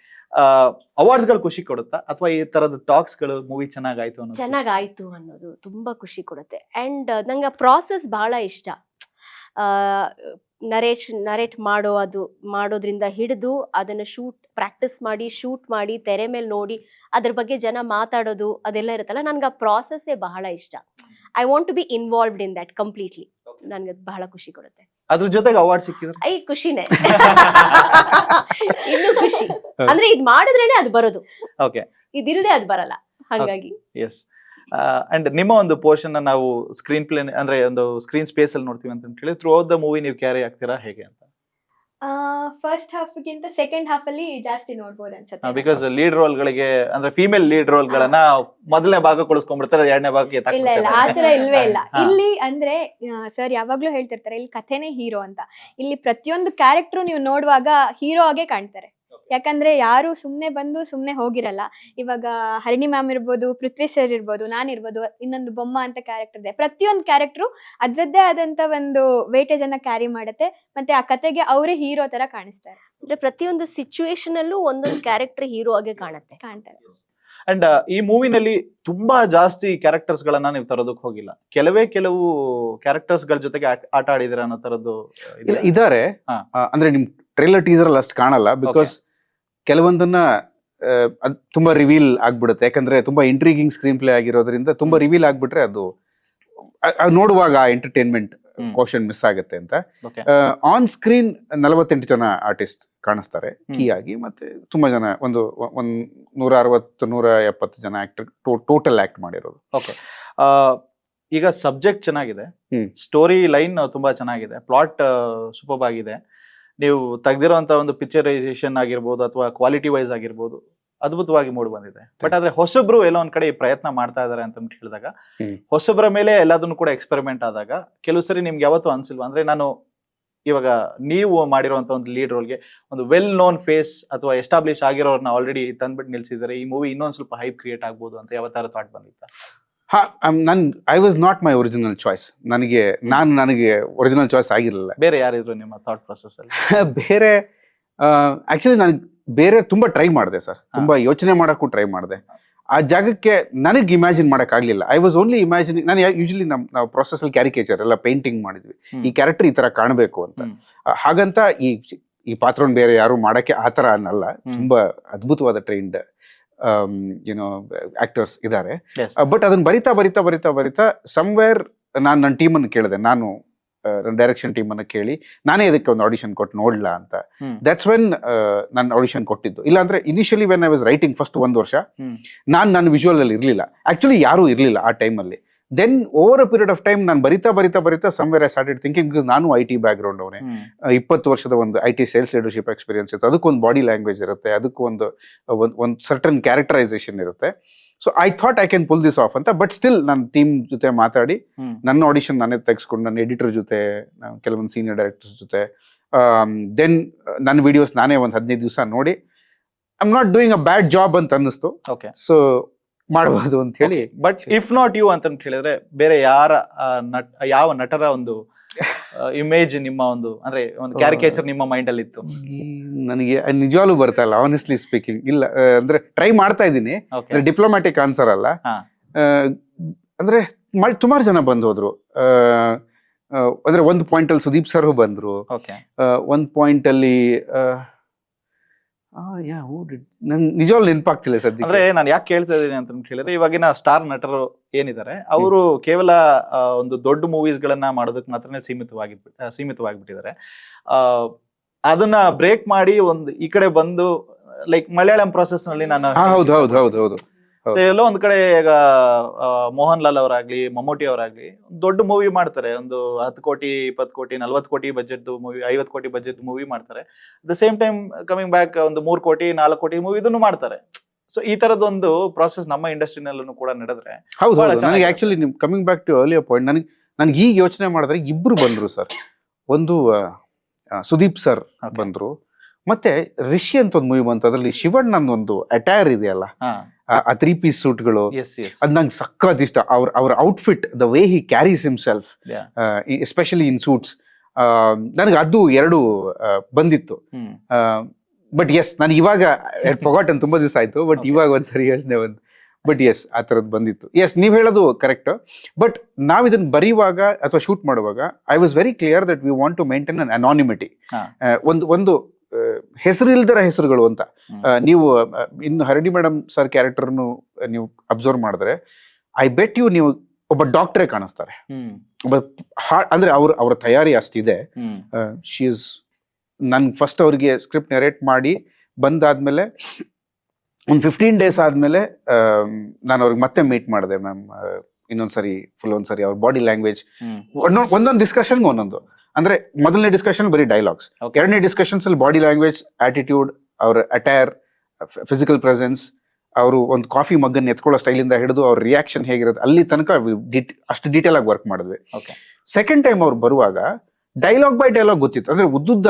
Speaker 1: ಅವಾರ್ಡ್ಸ್ ಗಳು ಖುಷಿ ಕೊಡುತ್ತಾ, ಅಥವಾ ಈ ತರದ ಟಾಕ್ಸ್ ಗಳು ಮೂವಿ ಚೆನ್ನಾಗಾಯ್ತು ಅನ್ನೋದು?
Speaker 2: ಚೆನ್ನಾಗಾಯ್ತು ಅನ್ನೋದು ತುಂಬಾ ಖುಷಿ ಕೊಡುತ್ತೆ. ಅಂಡ್ ನಂಗೆ ಆ ಪ್ರಾಸೆಸ್ ಬಹಳ ಇಷ್ಟ. ನರೇಟ್ ಮಾಡೋದ್ರಿಂದ ಹಿಡಿದು ಅದನ್ನ ಪ್ರಾಕ್ಟೀಸ್ ಮಾಡಿ, ಶೂಟ್ ಮಾಡಿ, ತೆರೆ ಮೇಲೆ ನೋಡಿ ಅದ್ರ ಬಗ್ಗೆ ಜನ ಮಾತಾಡೋದು ಅದೆಲ್ಲ ಇರುತ್ತಲ್ಲ, ನನ್ಗೆ ಆ ಪ್ರಾಸೆಸ್ಸೇ ಬಹಳ ಇಷ್ಟ. I want to be involved in that completely. ನನ್ಗೆ ಬಹಳ ಖುಷಿ ಕೊಡುತ್ತೆ.
Speaker 1: ಅದ್ರ ಜೊತೆಗೆ ಅವಾರ್ಡ್ ಸಿಕ್ಕಿದ್ರೆ
Speaker 2: ಖುಷಿನೇ. ಇನ್ನು ಖುಷಿ ಅಂದ್ರೆ ಇದ್ ಮಾಡಿದ್ರೇನೆ ಅದು ಬರೋದು.
Speaker 1: ಓಕೆ,
Speaker 2: ಇದಿಲ್ಲದೆ ಅದು ಬರಲ್ಲ. ಹಾಗಾಗಿ
Speaker 1: ಎಸ್. ಅಂಡ್ ನಿಮ್ಮ ಒಂದು ಪೋರ್ಷನ್ ನಾವು ಸ್ಕ್ರೀನ್ ಪ್ಲೇ ಅಂದ್ರೆ ಒಂದು ಸ್ಕ್ರೀನ್ ಸ್ಪೇಸ್ ಅಲ್ಲಿ ನೋಡ್ತೀವಿ ಅಂತ ಹೇಳಿ, ಥ್ರೂ ಔಟ್ ದ ಮೂವಿ ನೀವು ಕ್ಯಾರಿ ಆಗ್ತೀರಾ ಹೇಗೆ ಅಂತ?
Speaker 4: ಫಸ್ಟ್ ಹಾಫ್ ಗಿಂತ ಸೆಕೆಂಡ್ ಹಾಫ್ ಅಲ್ಲಿ ಜಾಸ್ತಿ ನೋಡ್ಬೋದು ಅನ್ಸುತ್ತೆ.
Speaker 1: ಬಿಕಾಸ್ ಲೀಡ್ ರೋಲ್ ಗಳಿಗೆ ಅಂದ್ರೆ ಫೀಮೇಲ್ ಲೀಡ್ ರೋಲ್ ಗಳನ್ನ ಮೊದಲನೇ ಭಾಗ ಕೊಡಿಸ್ಕೊಂಡ್ಬಿಡ್ತಾರೆ, ಎರಡನೇ ಭಾಗಕ್ಕೆ
Speaker 4: ಇಲ್ಲ ಇಲ್ಲ ಆತರ ಇಲ್ವೇ ಇಲ್ಲ. ಇಲ್ಲಿ ಅಂದ್ರೆ ಸರ್ ಯಾವಾಗ್ಲೂ ಹೇಳ್ತಿರ್ತಾರೆ ಇಲ್ಲಿ ಕಥೆನೇ ಹೀರೋ ಅಂತ. ಇಲ್ಲಿ ಪ್ರತಿಯೊಂದು ಕ್ಯಾರೆಕ್ಟರ್ ನೀವು ನೋಡುವಾಗ ಹೀರೋ ಆಗೇ ಕಾಣ್ತಾರೆ. ಯಾಕಂದ್ರೆ ಯಾರು ಸುಮ್ನೆ ಬಂದು ಸುಮ್ನೆ ಹೋಗಿರಲ್ಲ. ಇವಾಗ ಹರಿಣಿ ಮ್ಯಾಮ್ ಇರ್ಬೋದು, ಪೃಥ್ವಿ ಸರ್ ಇರ್ಬೋದು, ನಾನಿರ್ಬೋದು, ಇನ್ನೊಂದು ಬೊಮ್ಮ ಅಂತ ಕ್ಯಾರೆಕ್ಟರ್ ಇದೆ. ಪ್ರತಿಯೊಂದು ಕ್ಯಾರೆಕ್ಟರು ಅದ್ರದ್ದೇ ಆದಂತ ಒಂದು ವೇಟೇಜ್ ಅನ್ನ ಕ್ಯಾರಿ ಮಾಡುತ್ತೆ. ಮತ್ತೆ ಆ ಕತೆಗೆ ಅವರೇ ಹೀರೋ ತರ ಕಾಣಿಸ್ತಾರೆ.
Speaker 2: ಅಂದ್ರೆ ಪ್ರತಿಯೊಂದು ಸಿಚುವೇಶನ್ ಅಲ್ಲೂ ಒಂದೊಂದು ಕ್ಯಾರೆಕ್ಟರ್ ಹೀರೋ ಆಗಿ ಕಾಣ್ತಾರೆ.
Speaker 1: ಅಂಡ್ ಈ ಮೂವಿನಲ್ಲಿ ತುಂಬಾ ಜಾಸ್ತಿ ಕ್ಯಾರೆಕ್ಟರ್ಸ್ ಗಳನ್ನ ನೀವು ತರೋದಕ್ಕೆ ಹೋಗಿಲ್ಲ, ಕೆಲವು ಕ್ಯಾರೆಕ್ಟರ್ಸ್ ಗಳ ಜೊತೆಗೆ ಆಟ ಆಡಿದಿರ ಅನ್ನೋ ತರದ್ದು
Speaker 3: ಇದಾರೆ. ಅಂದ್ರೆ ನಿಮ್ ಟ್ರೈಲರ್ ಟೀಸರ್ ಅಲ್ಲಿ ಅಷ್ಟು ಕಾಣಲ್ಲ. ಬಿಕಾಸ್ ಕೆಲವೊಂದನ್ನ ತುಂಬಾ ರಿವೀಲ್ ಆಗ್ಬಿಡುತ್ತೆ. ಯಾಕಂದ್ರೆ ತುಂಬಾ ಇಂಟ್ರೀಗಿಂಗ್ ಸ್ಕ್ರೀನ್ ಪ್ಲೇ ಆಗಿರೋದ್ರಿಂದ ತುಂಬಾ ರಿವೀಲ್ ಆಗ್ಬಿಟ್ರೆ ಅದು ನೋಡುವಾಗ ಎಂಟರ್ಟೈನ್ಮೆಂಟ್ ಕ್ವಶನ್ ಮಿಸ್ ಆಗುತ್ತೆ ಅಂತ. ಆನ್ ಸ್ಕ್ರೀನ್ 48 ಜನ ಆರ್ಟಿಸ್ಟ್ ಕಾಣಿಸ್ತಾರೆ ಕೀ ಆಗಿ. ಮತ್ತೆ ತುಂಬಾ ಜನ ಒಂದ್ 160-170 ಜನ ಆಕ್ಟರ್ ಟೋಟಲ್ ಆಕ್ಟ್ ಮಾಡಿರೋದು.
Speaker 1: ಓಕೆ, ಈಗ ಸಬ್ಜೆಕ್ಟ್ ಚೆನ್ನಾಗಿದೆ, ಸ್ಟೋರಿ ಲೈನ್ ತುಂಬಾ ಚೆನ್ನಾಗಿದೆ, ಪ್ಲಾಟ್ ಸೂಪರ್ ಆಗಿದೆ. ನೀವು ತೆಗ್ದಿರೋಂತ ಒಂದು ಪಿಕ್ಚರೈಸೇಷನ್ ಆಗಿರ್ಬೋದು ಅಥವಾ ಕ್ವಾಲಿಟಿ ವೈಸ್ ಆಗಿರ್ಬೋದು ಅದ್ಭುತವಾಗಿ ಮೂಡಿ ಬಂದಿದೆ. ಬಟ್ ಆದ್ರೆ ಹೊಸಬ್ರು ಎಲ್ಲೋ ಒಂದ್ ಕಡೆ ಪ್ರಯತ್ನ ಮಾಡ್ತಾ ಇದಾರೆ ಅಂತ ಹೇಳಿದಾಗ, ಹೊಸಬ್ರ ಮೇಲೆ ಎಲ್ಲದನ್ನು ಕೂಡ ಎಕ್ಸ್ಪೆರಿಮೆಂಟ್ ಆದಾಗ ಕೆಲವು ಸರಿ ನಿಮ್ಗೆ ಯಾವತ್ತೂ ಅನ್ಸಿಲ್ವಾ? ಅಂದ್ರೆ ನಾನು ಇವಾಗ ನೀವು ಮಾಡಿರುವಂತ ಒಂದು ಲೀಡ್ ರೋಲ್ಗೆ ಒಂದು ವೆಲ್ ನೋನ್ ಫೇಸ್ ಅಥವಾ ಎಸ್ಟಾಬ್ಲಿಷ್ ಆಗಿರೋರ್ನ ಆಲ್ರೆಡಿ ತಂದ್ಬಿಟ್ಟು ನಿಲ್ಸಿದ್ದಾರೆ, ಈ ಮೂವಿ ಇನ್ನೊಂದ್ ಸ್ವಲ್ಪ ಹೈಪ್ ಕ್ರಿಯೇಟ್ ಆಗ್ಬೋದು ಅಂತ ಯಾವತ್ತಾರು ಥಾಟ್ ಬಂದಿತ್ತಾ?
Speaker 3: I was not my original choice. ನನಗೆ ಒರಿಜಿನಲ್ ಚಾಯ್ಸ್ ಆಗಿರಲಿಲ್ಲ.
Speaker 1: ಬೇರೆ ಯಾರಿದ್ರು ನಿಮ್ಮ ಥಾಟ್ ಪ್ರೊಸೆಸ್ ಅಲ್ಲಿ?
Speaker 3: ಬೇರೆ ಆಕ್ಚುಲಿ ನಾನು ಬೇರೆ ತುಂಬಾ ಟ್ರೈ ಮಾಡಿದೆ ಸರ್. ತುಂಬಾ ಯೋಚನೆ ಮಾಡಕ್ಕೂ ಟ್ರೈ ಮಾಡಿದೆ. ಆ ಜಾಗಕ್ಕೆ ನನಗೆ ಇಮ್ಯಾಜಿನ್ ಮಾಡಕ್ ಆಗ್ಲಿಲ್ಲ. I was only imagining. ನಾನು ಯೂಶಲಿ ನಾವು ಪ್ರೊಸೆಸ್ ಅಲ್ಲಿ ಕ್ಯಾರಿಕೇಚರ್ ಎಲ್ಲ ಪೇಂಟಿಂಗ್ ಮಾಡಿದ್ವಿ, ಈ ಕ್ಯಾರೆಕ್ಟರ್ ಈ ತರ ಕಾಣಬೇಕು ಅಂತ. ಹಾಗಂತ ಈ ಪಾತ್ರವನ್ನು ಬೇರೆ ಯಾರು ಮಾಡಕ್ಕೆ ಆ ತರ ಅನ್ನಲ್ಲ. ತುಂಬಾ ಅದ್ಭುತವಾದ ಟ್ರೈನ್ಡ್ ಆಕ್ಟರ್ಸ್ ಇದ್ದಾರೆ. ಬಟ್ ಅದನ್ನ ಬರಿತಾ ಸಮ್ವೇರ್ ನಾನು ನನ್ನ ಟೀಮನ್ನು ಕೇಳಿದೆ. ನಾನು ಡೈರೆಕ್ಷನ್ ಟೀಮ್ ಅನ್ನು ಕೇಳಿ ನಾನೇ ಇದಕ್ಕೆ ಒಂದು ಆಡಿಷನ್ ಕೊಟ್ಟು ನೋಡ್ಲಾ ಅಂತ. ದಟ್ಸ್ ವೆನ್ ನಾನು ಆಡಿಷನ್ ಕೊಟ್ಟಿದ್ದು. ಇಲ್ಲಾಂದ್ರೆ initially when I was writing first 1 ವರ್ಷ ನಾನು ವಿಜುವಲ್ ಅಲ್ಲಿ ಇರ್ಲಿಲ್ಲ. ಆಕ್ಚುಲಿ ಯಾರು ಇರ್ಲಿಲ್ಲ ಆ ಟೈಮಲ್ಲಿ. Then over a period of time ನಾನು ಬರಿತಾ somewhere I started thinking. Because ನಾನು IT ಬ್ಯಾಕ್ಗ್ರೌಂಡ್ ಅವನೇ, 20 ವರ್ಷದ ಒಂದು IT ಸೇಲ್ಸ್ ಲೀಡರ್ಶಿಪ್ ಎಕ್ಸ್ಪೀರಿಯನ್ಸ್ ಇರುತ್ತೆ. ಅದಕ್ಕೊಂದು ಬಾಡಿ ಲ್ಯಾಂಗ್ವೇಜ್ ಇರುತ್ತೆ, ಅದಕ್ಕೂ ಒಂದು ಸರ್ಟನ್ ಕ್ಯಾರೆಕ್ಟರೈಸೇಷನ್ ಇರುತ್ತೆ. So I thought I can pull this off ಅಂತ. ಬಟ್ ಸ್ಟಿಲ್ ನನ್ನ ಟೀಮ್ ಜೊತೆ ಮಾತಾಡಿ ನನ್ನ ಆಡಿಷನ್ ನಾನೇ ತೆಗೆಸ್ಕೊಂಡು, ನನ್ನ ಎಡಿಟರ್ ಜೊತೆ, ಕೆಲವೊಂದು ಸೀನಿಯರ್ ಡೈರೆಕ್ಟರ್ಸ್ ಜೊತೆ, ದೆನ್ ನನ್ನ ವಿಡಿಯೋಸ್ ನಾನೇ ಒಂದು 15 ದಿವಸ ನೋಡಿ I am not doing a bad job ಅಂತ ಅನ್ನಿಸ್ತು.
Speaker 1: ಓಕೆ,
Speaker 3: ಸೊ ಮಾಡಬಹುದು ಅಂತ ಹೇಳಿ.
Speaker 1: ಬಟ್ ಇಫ್ ನಾಟ್ ಯು ಅಂತ ಹೇಳಿದ್ರೆ ಬೇರೆ ಯಾವ ನಟರ ಒಂದು ಇಮೇಜ್ ನಿಮ್ಮ ಒಂದು ಅಂದ್ರೆ ಒಂದು ಕ್ಯಾರಿಕೇಚರ್ ನಿಮ್ಮ ಮೈಂಡ್ ಅಲ್ಲಿ ಇತ್ತು?
Speaker 3: ನನಗೆ ನಿಜವಾಗ್ಲೂ ಬರ್ತಾ ಇಲ್ಲ, ಆನೆಸ್ಟ್ಲಿ ಸ್ಪೀಕಿಂಗ್. ಇಲ್ಲ ಅಂದ್ರೆ ಟ್ರೈ ಮಾಡ್ತಾ ಇದ್ದೀನಿ. ಡಿಪ್ಲೊಮ್ಯಾಟಿಕ್ ಆನ್ಸರ್ ಅಲ್ಲ. ಅಂದ್ರೆ ಸುಮಾರು ಜನ ಬಂದು ಹೋದ್ರು. ಅಂದ್ರೆ ಒಂದು ಪಾಯಿಂಟ್ ಅಲ್ಲಿ ಸುದೀಪ್ ಸರ್ ಬಂದ್ರು. ಒಂದ್ ಪಾಯಿಂಟ್ ಅಲ್ಲಿ ನನ್ ನಿಜವಾಗ್ಲೂ ನೆನಪಾಗ್ತಿಲ್ಲ ಸದ್ಯ. ಅಂದ್ರೆ
Speaker 1: ನಾನು ಯಾಕೆ ಕೇಳ್ತಾ ಇದ್ದೀನಿ ಅಂತ ಹೇಳಿದ್ರೆ, ಇವಾಗಿನ ಸ್ಟಾರ್ ನಟರು ಏನಿದ್ದಾರೆ ಅವರು ಕೇವಲ ಒಂದು ದೊಡ್ಡ ಮೂವೀಸ್ ಗಳನ್ನ ಮಾಡೋದಕ್ಕೆ ಮಾತ್ರನೇ ಸೀಮಿತವಾಗಿಬಿಟ್ಟಿದ್ದಾರೆ. ಅದನ್ನ ಬ್ರೇಕ್ ಮಾಡಿ ಒಂದು ಈ ಕಡೆ ಬಂದು ಲೈಕ್ ಮಲಯಾಳಂ ಪ್ರೊಸೆಸ್ ನಲ್ಲಿ ನಾನು
Speaker 3: ಹೌದು
Speaker 1: ಎಲ್ಲೋ ಒಂದ್ ಕಡೆ ಈಗ ಮೋಹನ್ ಲಾಲ್ ಅವರಾಗ್ಲಿ, ಮಮ್ಮೂಟಿ ಅವರಾಗ್ಲಿ ದೊಡ್ಡ ಮೂವಿ ಮಾಡ್ತಾರೆ. ಒಂದು 10 ಕೋಟಿ, 20 ಕೋಟಿ, 40 ಕೋಟಿ ಬಜೆಟ್ ಮೂವಿ, 50 ಕೋಟಿ ಬಜೆಟ್ ಮೂವಿ ಮಾಡ್ತಾರೆ. At the same time coming back ಒಂದು 3 ಕೋಟಿ, 4 ಕೋಟಿ ಮೂವಿ ಇದನ್ನು ಮಾಡ್ತಾರೆ. ಸೊ ಈ ತರದೊಂದು ಪ್ರಾಸೆಸ್ ನಮ್ಮ ಇಂಡಸ್ಟ್ರಿನಲ್ಲೂ ಕೂಡ ನಡೆದ್ರೆ
Speaker 3: ಹೌದು
Speaker 1: ಬಹಳ
Speaker 3: ನನಗೆ
Speaker 1: ಚೆನ್ನಾಗಿದೆ.
Speaker 3: ಆಕ್ಚುಲಿ ನಿಮ್ coming back to earlier point ನನಗೆ ಈಗ ಯೋಚನೆ ಮಾಡಿದ್ರೆ ಇಬ್ರು ಬಂದ್ರು ಸರ್. ಒಂದು ಸುದೀಪ್ ಸರ್
Speaker 1: Okay.
Speaker 3: ಬಂದ್ರು, ಮತ್ತೆ ರಿಷಿ ಅಂತ ಒಂದು ಮೂವಿ ಬಂತು, ಅದ್ರಲ್ಲಿ ಶಿವಣ್ಣನ ಒಂದು ಅಟೈರ್ ಇದೆಯಲ್ಲ, ಆ 3 ಪೀಸ್ ಸೂಟ್ಗಳು,
Speaker 1: ಎಸ್ ಎಸ್
Speaker 3: ಅದ್ ನಂಗೆ ಸಖತ್ ಇಷ್ಟ. ಅವ್ರ outfit, the way he carries himself, especially in suits, ನನಗೆ ಅದು ಎರಡು ಬಂದಿತ್ತು. ಬಟ್ ಎಸ್ ನಾನು ಇವಾಗ ಫಾರ್ಗಾಟನ್ ತುಂಬಾ ದಿವಸ ಆಯ್ತು, ಬಟ್ ಇವಾಗ ಒಂದ್ಸರಿ ಯೋಚನೆ ಬಂತು. ಬಟ್ ಎಸ್ ಆ ಥರದ್ದು ಬಂದಿತ್ತು. ಎಸ್ ನೀವ್ ಹೇಳೋದು ಕರೆಕ್ಟ್. ಬಟ್ ನಾವ್ ಇದನ್ನ ಬರೆಯುವಾಗ ಅಥವಾ ಶೂಟ್ ಮಾಡುವಾಗ I was very clear that we want to maintain an anonymity. ಒಂದು ಹೆಸರಿಲ್ದರ ಹೆಸರುಗಳು ಅಂತ. ನೀವು ಇನ್ನು ಹರಡಿ ಮೇಡಮ್ ಸರ್ ಕ್ಯಾರೆಕ್ಟರ್ನು ನೀವು ಅಬ್ಸರ್ವ್ ಮಾಡಿದ್ರೆ ಐ ಬೆಟ್ ಯು ನೀವು ಒಬ್ಬ ಡಾಕ್ಟ್ರೇ ಕಾಣಿಸ್ತಾರೆ. ಒಬ್ಬ ಅಂದ್ರೆ ಅವ್ರ ತಯಾರಿ ಅಷ್ಟಿದೆ. ಶಿ ಇಸ್, ನನ್ ಫಸ್ಟ್ ಅವ್ರಿಗೆ ಸ್ಕ್ರಿಪ್ಟ್ ನೆರೇಟ್ ಮಾಡಿ ಬಂದಾದ್ಮೇಲೆ ಒಂದು 15 days ಆದ್ಮೇಲೆ ನಾನು ಅವ್ರಿಗೆ ಮತ್ತೆ ಮೀಟ್ ಮಾಡಿದೆ ಮ್ಯಾಮ್. ಇನ್ನೊಂದ್ಸರಿ ಫುಲ್ ಒಂದ್ಸರಿ ಅವ್ರ ಬಾಡಿ ಲ್ಯಾಂಗ್ವೇಜ್, ಒಂದೊಂದು ಡಿಸ್ಕಷನ್ಗೆ ಒಂದೊಂದು. ಅಂದ್ರೆ ಮೊದಲನೇ ಡಿಸ್ಕಷನ್ ಬರೀ ಡೈಲಾಗ್ಸ್, ಎರಡನೇ ಡಿಸ್ಕಷನ್ಸ್ ಅಲ್ಲಿ ಬಾಡಿ ಲ್ಯಾಂಗ್ವೇಜ್, ಆಟಿಟ್ಯೂಡ್, ಅವ್ರ ಅಟೈರ್, ಫಿಸಿಕಲ್ ಪ್ರೆಸೆನ್ಸ್, ಅವರು ಒಂದು ಕಾಫಿ ಮಗ್ಗನ್ನು ಎತ್ಕೊಳ್ಳೋ ಸ್ಟೈಲಿಂದ ಹಿಡಿದು ಅವ್ರ ರಿಯಾಕ್ಷನ್ ಹೇಗಿರುತ್ತೆ ಅಲ್ಲಿ ತನಕ ಅಷ್ಟು ಡೀಟೇಲ್ ಆಗಿ ವರ್ಕ್ ಮಾಡಿದ್ವಿ. ಸೆಕೆಂಡ್ ಟೈಮ್ ಅವ್ರು ಬರುವಾಗ ಡೈಲಾಗ್ ಬೈ ಡೈಲಾಗ್ ಗೊತ್ತಿತ್ತು. ಅಂದ್ರೆ ಉದ್ದುದ್ದ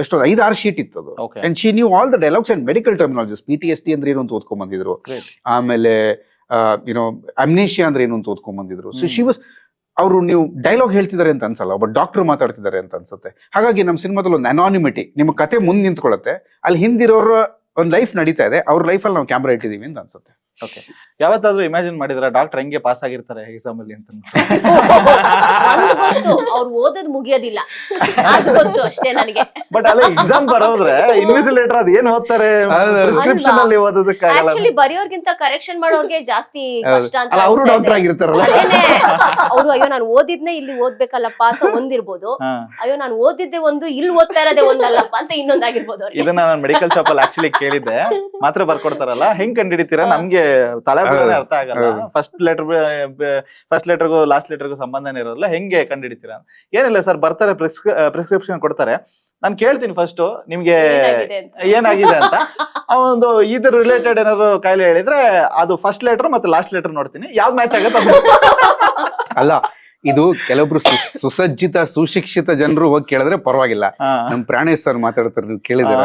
Speaker 3: ಎಷ್ಟೊಂದು 5-6 ಶೀಟ್ ಇತ್ತು ಅದು. And she knew all the dialogues and medical terminologies. PTSD ಅಂದ್ರೆ ಏನು ಅಂತ ಓದ್ಕೊಂಡ್ ಬಂದಿದ್ರು, ಆಮೇಲೆ ಯುನೋ ಅಮ್ನೇಷಿಯಾ ಅಂದ್ರೆ ಏನು ಅಂತ ಓದ್ಕೊಂಡ್ ಬಂದಿದ್ರು. ಸೊ ಶಿ ವಾಸ್, ಅವರು ನೀವು ಡೈಲಾಗ್ ಹೇಳ್ತಿದ್ದಾರೆ ಅಂತ ಅನ್ಸಲ್ಲ, ಒಬ್ಬ ಡಾಕ್ಟರ್ ಮಾತಾಡ್ತಿದ್ದಾರೆ ಅಂತ ಅನ್ಸುತ್ತೆ. ಹಾಗಾಗಿ ನಮ್ಮ ಸಿನಿಮಾದಲ್ಲಿ ಒಂದು ಅನಾನಿಮಿಟಿ, ನಿಮ್ಮ ಕತೆ ಮುಂದೆ ನಿಂತ್ಕೊಳ್ಳುತ್ತೆ, ಅಲ್ಲಿ ಹಿಂದಿರೋರ ಒಂದು ಲೈಫ್ ನಡೀತಾ ಇದೆ, ಅವ್ರ ಲೈಫಲ್ಲಿ ನಾವು ಕ್ಯಾಮ್ರಾ ಇಟ್ಟಿದೀವಿ ಅಂತ ಅನ್ಸುತ್ತೆ.
Speaker 1: ಓಕೆ, ಯಾವತ್ತಾದ್ರೂ ಇಮ್ಯಾಜಿನ್ ಮಾಡಿದ್ರ ಡಾಕ್ಟರ್ ಹೆಂಗೆ ಪಾಸ್ ಆಗಿರ್ತಾರೆ ಎಕ್ಸಾಮ್ ಅಲ್ಲಿ ಅಂತ?
Speaker 2: ಒಂದು ಗೊತ್ತು, ಅವ್ರು ಓದೋದ್ ಮುಗಿಯೋದಿಲ್ಲ, ಅದು ಗೊತ್ತು ಅಷ್ಟೇ ನನಗೆ.
Speaker 1: ಬಟ್ ಅಲ್ಲ ಎಕ್ಸಾಮ್ ಬರೋದ್ರೆ ಇನ್ವಿಜಿಲೇಟರ್ ಅದ್ ಏನ್ ಓದ್ತಾರೆ, ಪ್ರಿಸ್ಕ್ರಿಪ್ಷನ್ ಅಲ್ಲಿ ಓದೋದಕ್ಕಾಗಲ್ಲ.
Speaker 2: ಆಕ್ಚುಲಿ ಬರೆಯೋರ್ಗಿಂತ ಕರೆಕ್ಷನ್ ಮಾಡೋರ್ಗೆ ಜಾಸ್ತಿ ಕಷ್ಟ ಅಂತ
Speaker 3: ಅವರು ಡಾಕ್ಟರ್ ಆಗಿರ್ತಾರಲ್ಲ,
Speaker 2: ಅವ್ರು ಅಯ್ಯೋ ನಾನು ಓದಿದ್ನೆ ಇಲ್ಲಿ ಓದ್ಬೇಕಲ್ಲಪ್ಪ ಅಂತ ಒಂದಿರ್ಬೋದು, ಅಯ್ಯೋ ನಾನು ಓದಿದ್ದೆ ಒಂದು ಇಲ್ಲಿ ಓದ್ತಾ ಇರೋದೇ ಒಂದಲ್ಲಪ್ಪ ಅಂತ ಇನ್ನೊಂದಾಗಿರ್ಬೋದು.
Speaker 1: ಇದನ್ನ ನಾನು ಮೆಡಿಕಲ್ ಶಾಪ್ ಅಲ್ಲಿ ಆಕ್ಚುಲಿ ಕೇಳಿದ್ದೆ. ಮಾತ್ರ ಬರ್ಕೊಡ್ತಾರಲ್ಲ, ಹೆಂಗ್ ಕಂಡಿಡಿತೀರಾ? ನಮ್ಗೆ ತಲೆ ಅರ್ಥ ಆಗಲ್ಲ. ಫಸ್ಟ್ ಲೆಟರ್ಗೂ ಲಾಸ್ಟ್ ಲೆಟರ್ಗೂ ಸಂಬಂಧನೇ ಇರೋಲ್ಲ, ಹೆಂಗೆ ಕಂಡಿಡಿತೀರಾ? ಏನಿಲ್ಲ ಸರ್, ಬರ್ತಾರೆ ಪ್ರಿಸ್ಕ್ರಿಪ್ಷನ್ ಕೊಡ್ತಾರೆ, ನಾನು ಕೇಳ್ತೀನಿ ಫಸ್ಟ್ ನಿಮ್ಗೆ ಏನಾಗಿದೆ ಅಂತ. ಒಂದು ಇದ್ರ ರಿಲೇಟೆಡ್ ಏನಾದ್ರು ಕಾಯಿಲೆ ಹೇಳಿದ್ರೆ ಅದು ಫಸ್ಟ್ ಲೆಟರ್ ಮತ್ತೆ ಲಾಸ್ಟ್ ಲೆಟರ್ ನೋಡ್ತೀನಿ, ಯಾವ್ದು ಮ್ಯಾಚ್ ಆಗುತ್ತೆ.
Speaker 3: ಅಲ್ಲ ಇದು ಕೆಲವೊಬ್ರು ಸುಸಜ್ಜಿತ ಸುಶಿಕ್ಷಿತ ಜನರು ಹೋಗಿ ಕೇಳಿದ್ರೆ ಪರವಾಗಿಲ್ಲ. ನಮ್ ಪ್ರಾಣೇಶ್ ಸರ್ ಮಾತಾಡ್ತಾರೆ, ನೀವು ಕೇಳಿದ್ರೆ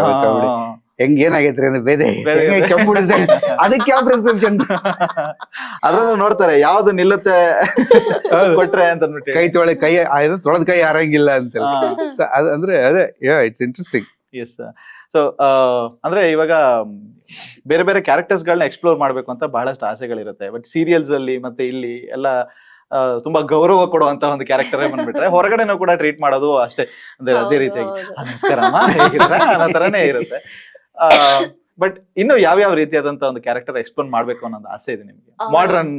Speaker 3: ಹೆಂಗ್ ಏನಾಗೈತ್ರಿ ಅಂದ್ರೆ ಬೇರೆ ಅದಕ್ಕೆ ಯಾವ ಪ್ರಿಸ್ಕ್ರಿಪ್ಷನ್
Speaker 1: ಅದ್ರನ್ನು ನೋಡ್ತಾರೆ, ಯಾವ್ದು ನಿಲ್ಲುತ್ತೆ ಕೊಟ್ರೆ ಅಂತ.
Speaker 3: ಕೈ ತೊಳೆದ ಕೈ ಆರಂಗಿಲ್ಲ ಅಂತ ಅಂದ್ರೆ ಅದೇ ಇಟ್ಸ್ ಇಂಟ್ರೆಸ್ಟಿಂಗ್.
Speaker 1: ಎಸ್. ಸೊ ಅಂದ್ರೆ ಇವಾಗ ಬೇರೆ ಬೇರೆ ಕ್ಯಾರೆಕ್ಟರ್ಸ್ ಗಳನ್ನ ಎಕ್ಸ್ಪ್ಲೋರ್ ಮಾಡ್ಬೇಕು ಅಂತ ಬಹಳಷ್ಟು ಆಸೆಗಳಿರುತ್ತೆ. ಬಟ್ ಸೀರಿಯಲ್ಸ್ ಅಲ್ಲಿ ಮತ್ತೆ ಇಲ್ಲಿ ಎಲ್ಲ ತುಂಬಾ ಗೌರವ ಕೊಡುವಂತ ಒಂದು ಕ್ಯಾರೆಕ್ಟರ್ ಬಂದ್ಬಿಟ್ರೆ ಹೊರಗಡೆನೂ ಕೂಡ ಟ್ರೀಟ್ ಮಾಡೋದು ಅಷ್ಟೇ, ಅಂದ್ರೆ ಅದೇ ರೀತಿಯಾಗಿ ನಮಸ್ಕಾರ ಅನ್ನೋ ತರನೇ ಇರುತ್ತೆ. ಬಟ್ ಇನ್ನು ಯಾವ್ಯಾವ ರೀತಿಯಾದಂತ ಒಂದು ಕ್ಯಾರೆಕ್ಟರ್ ಎಕ್ಸ್ಪ್ಲೋರ್ ಮಾಡ್ಬೇಕು ಅನ್ನೋದು ಆಸೆ ಇದೆ ನಿಮ್ಗೆ? ಮಾಡರ್ನ್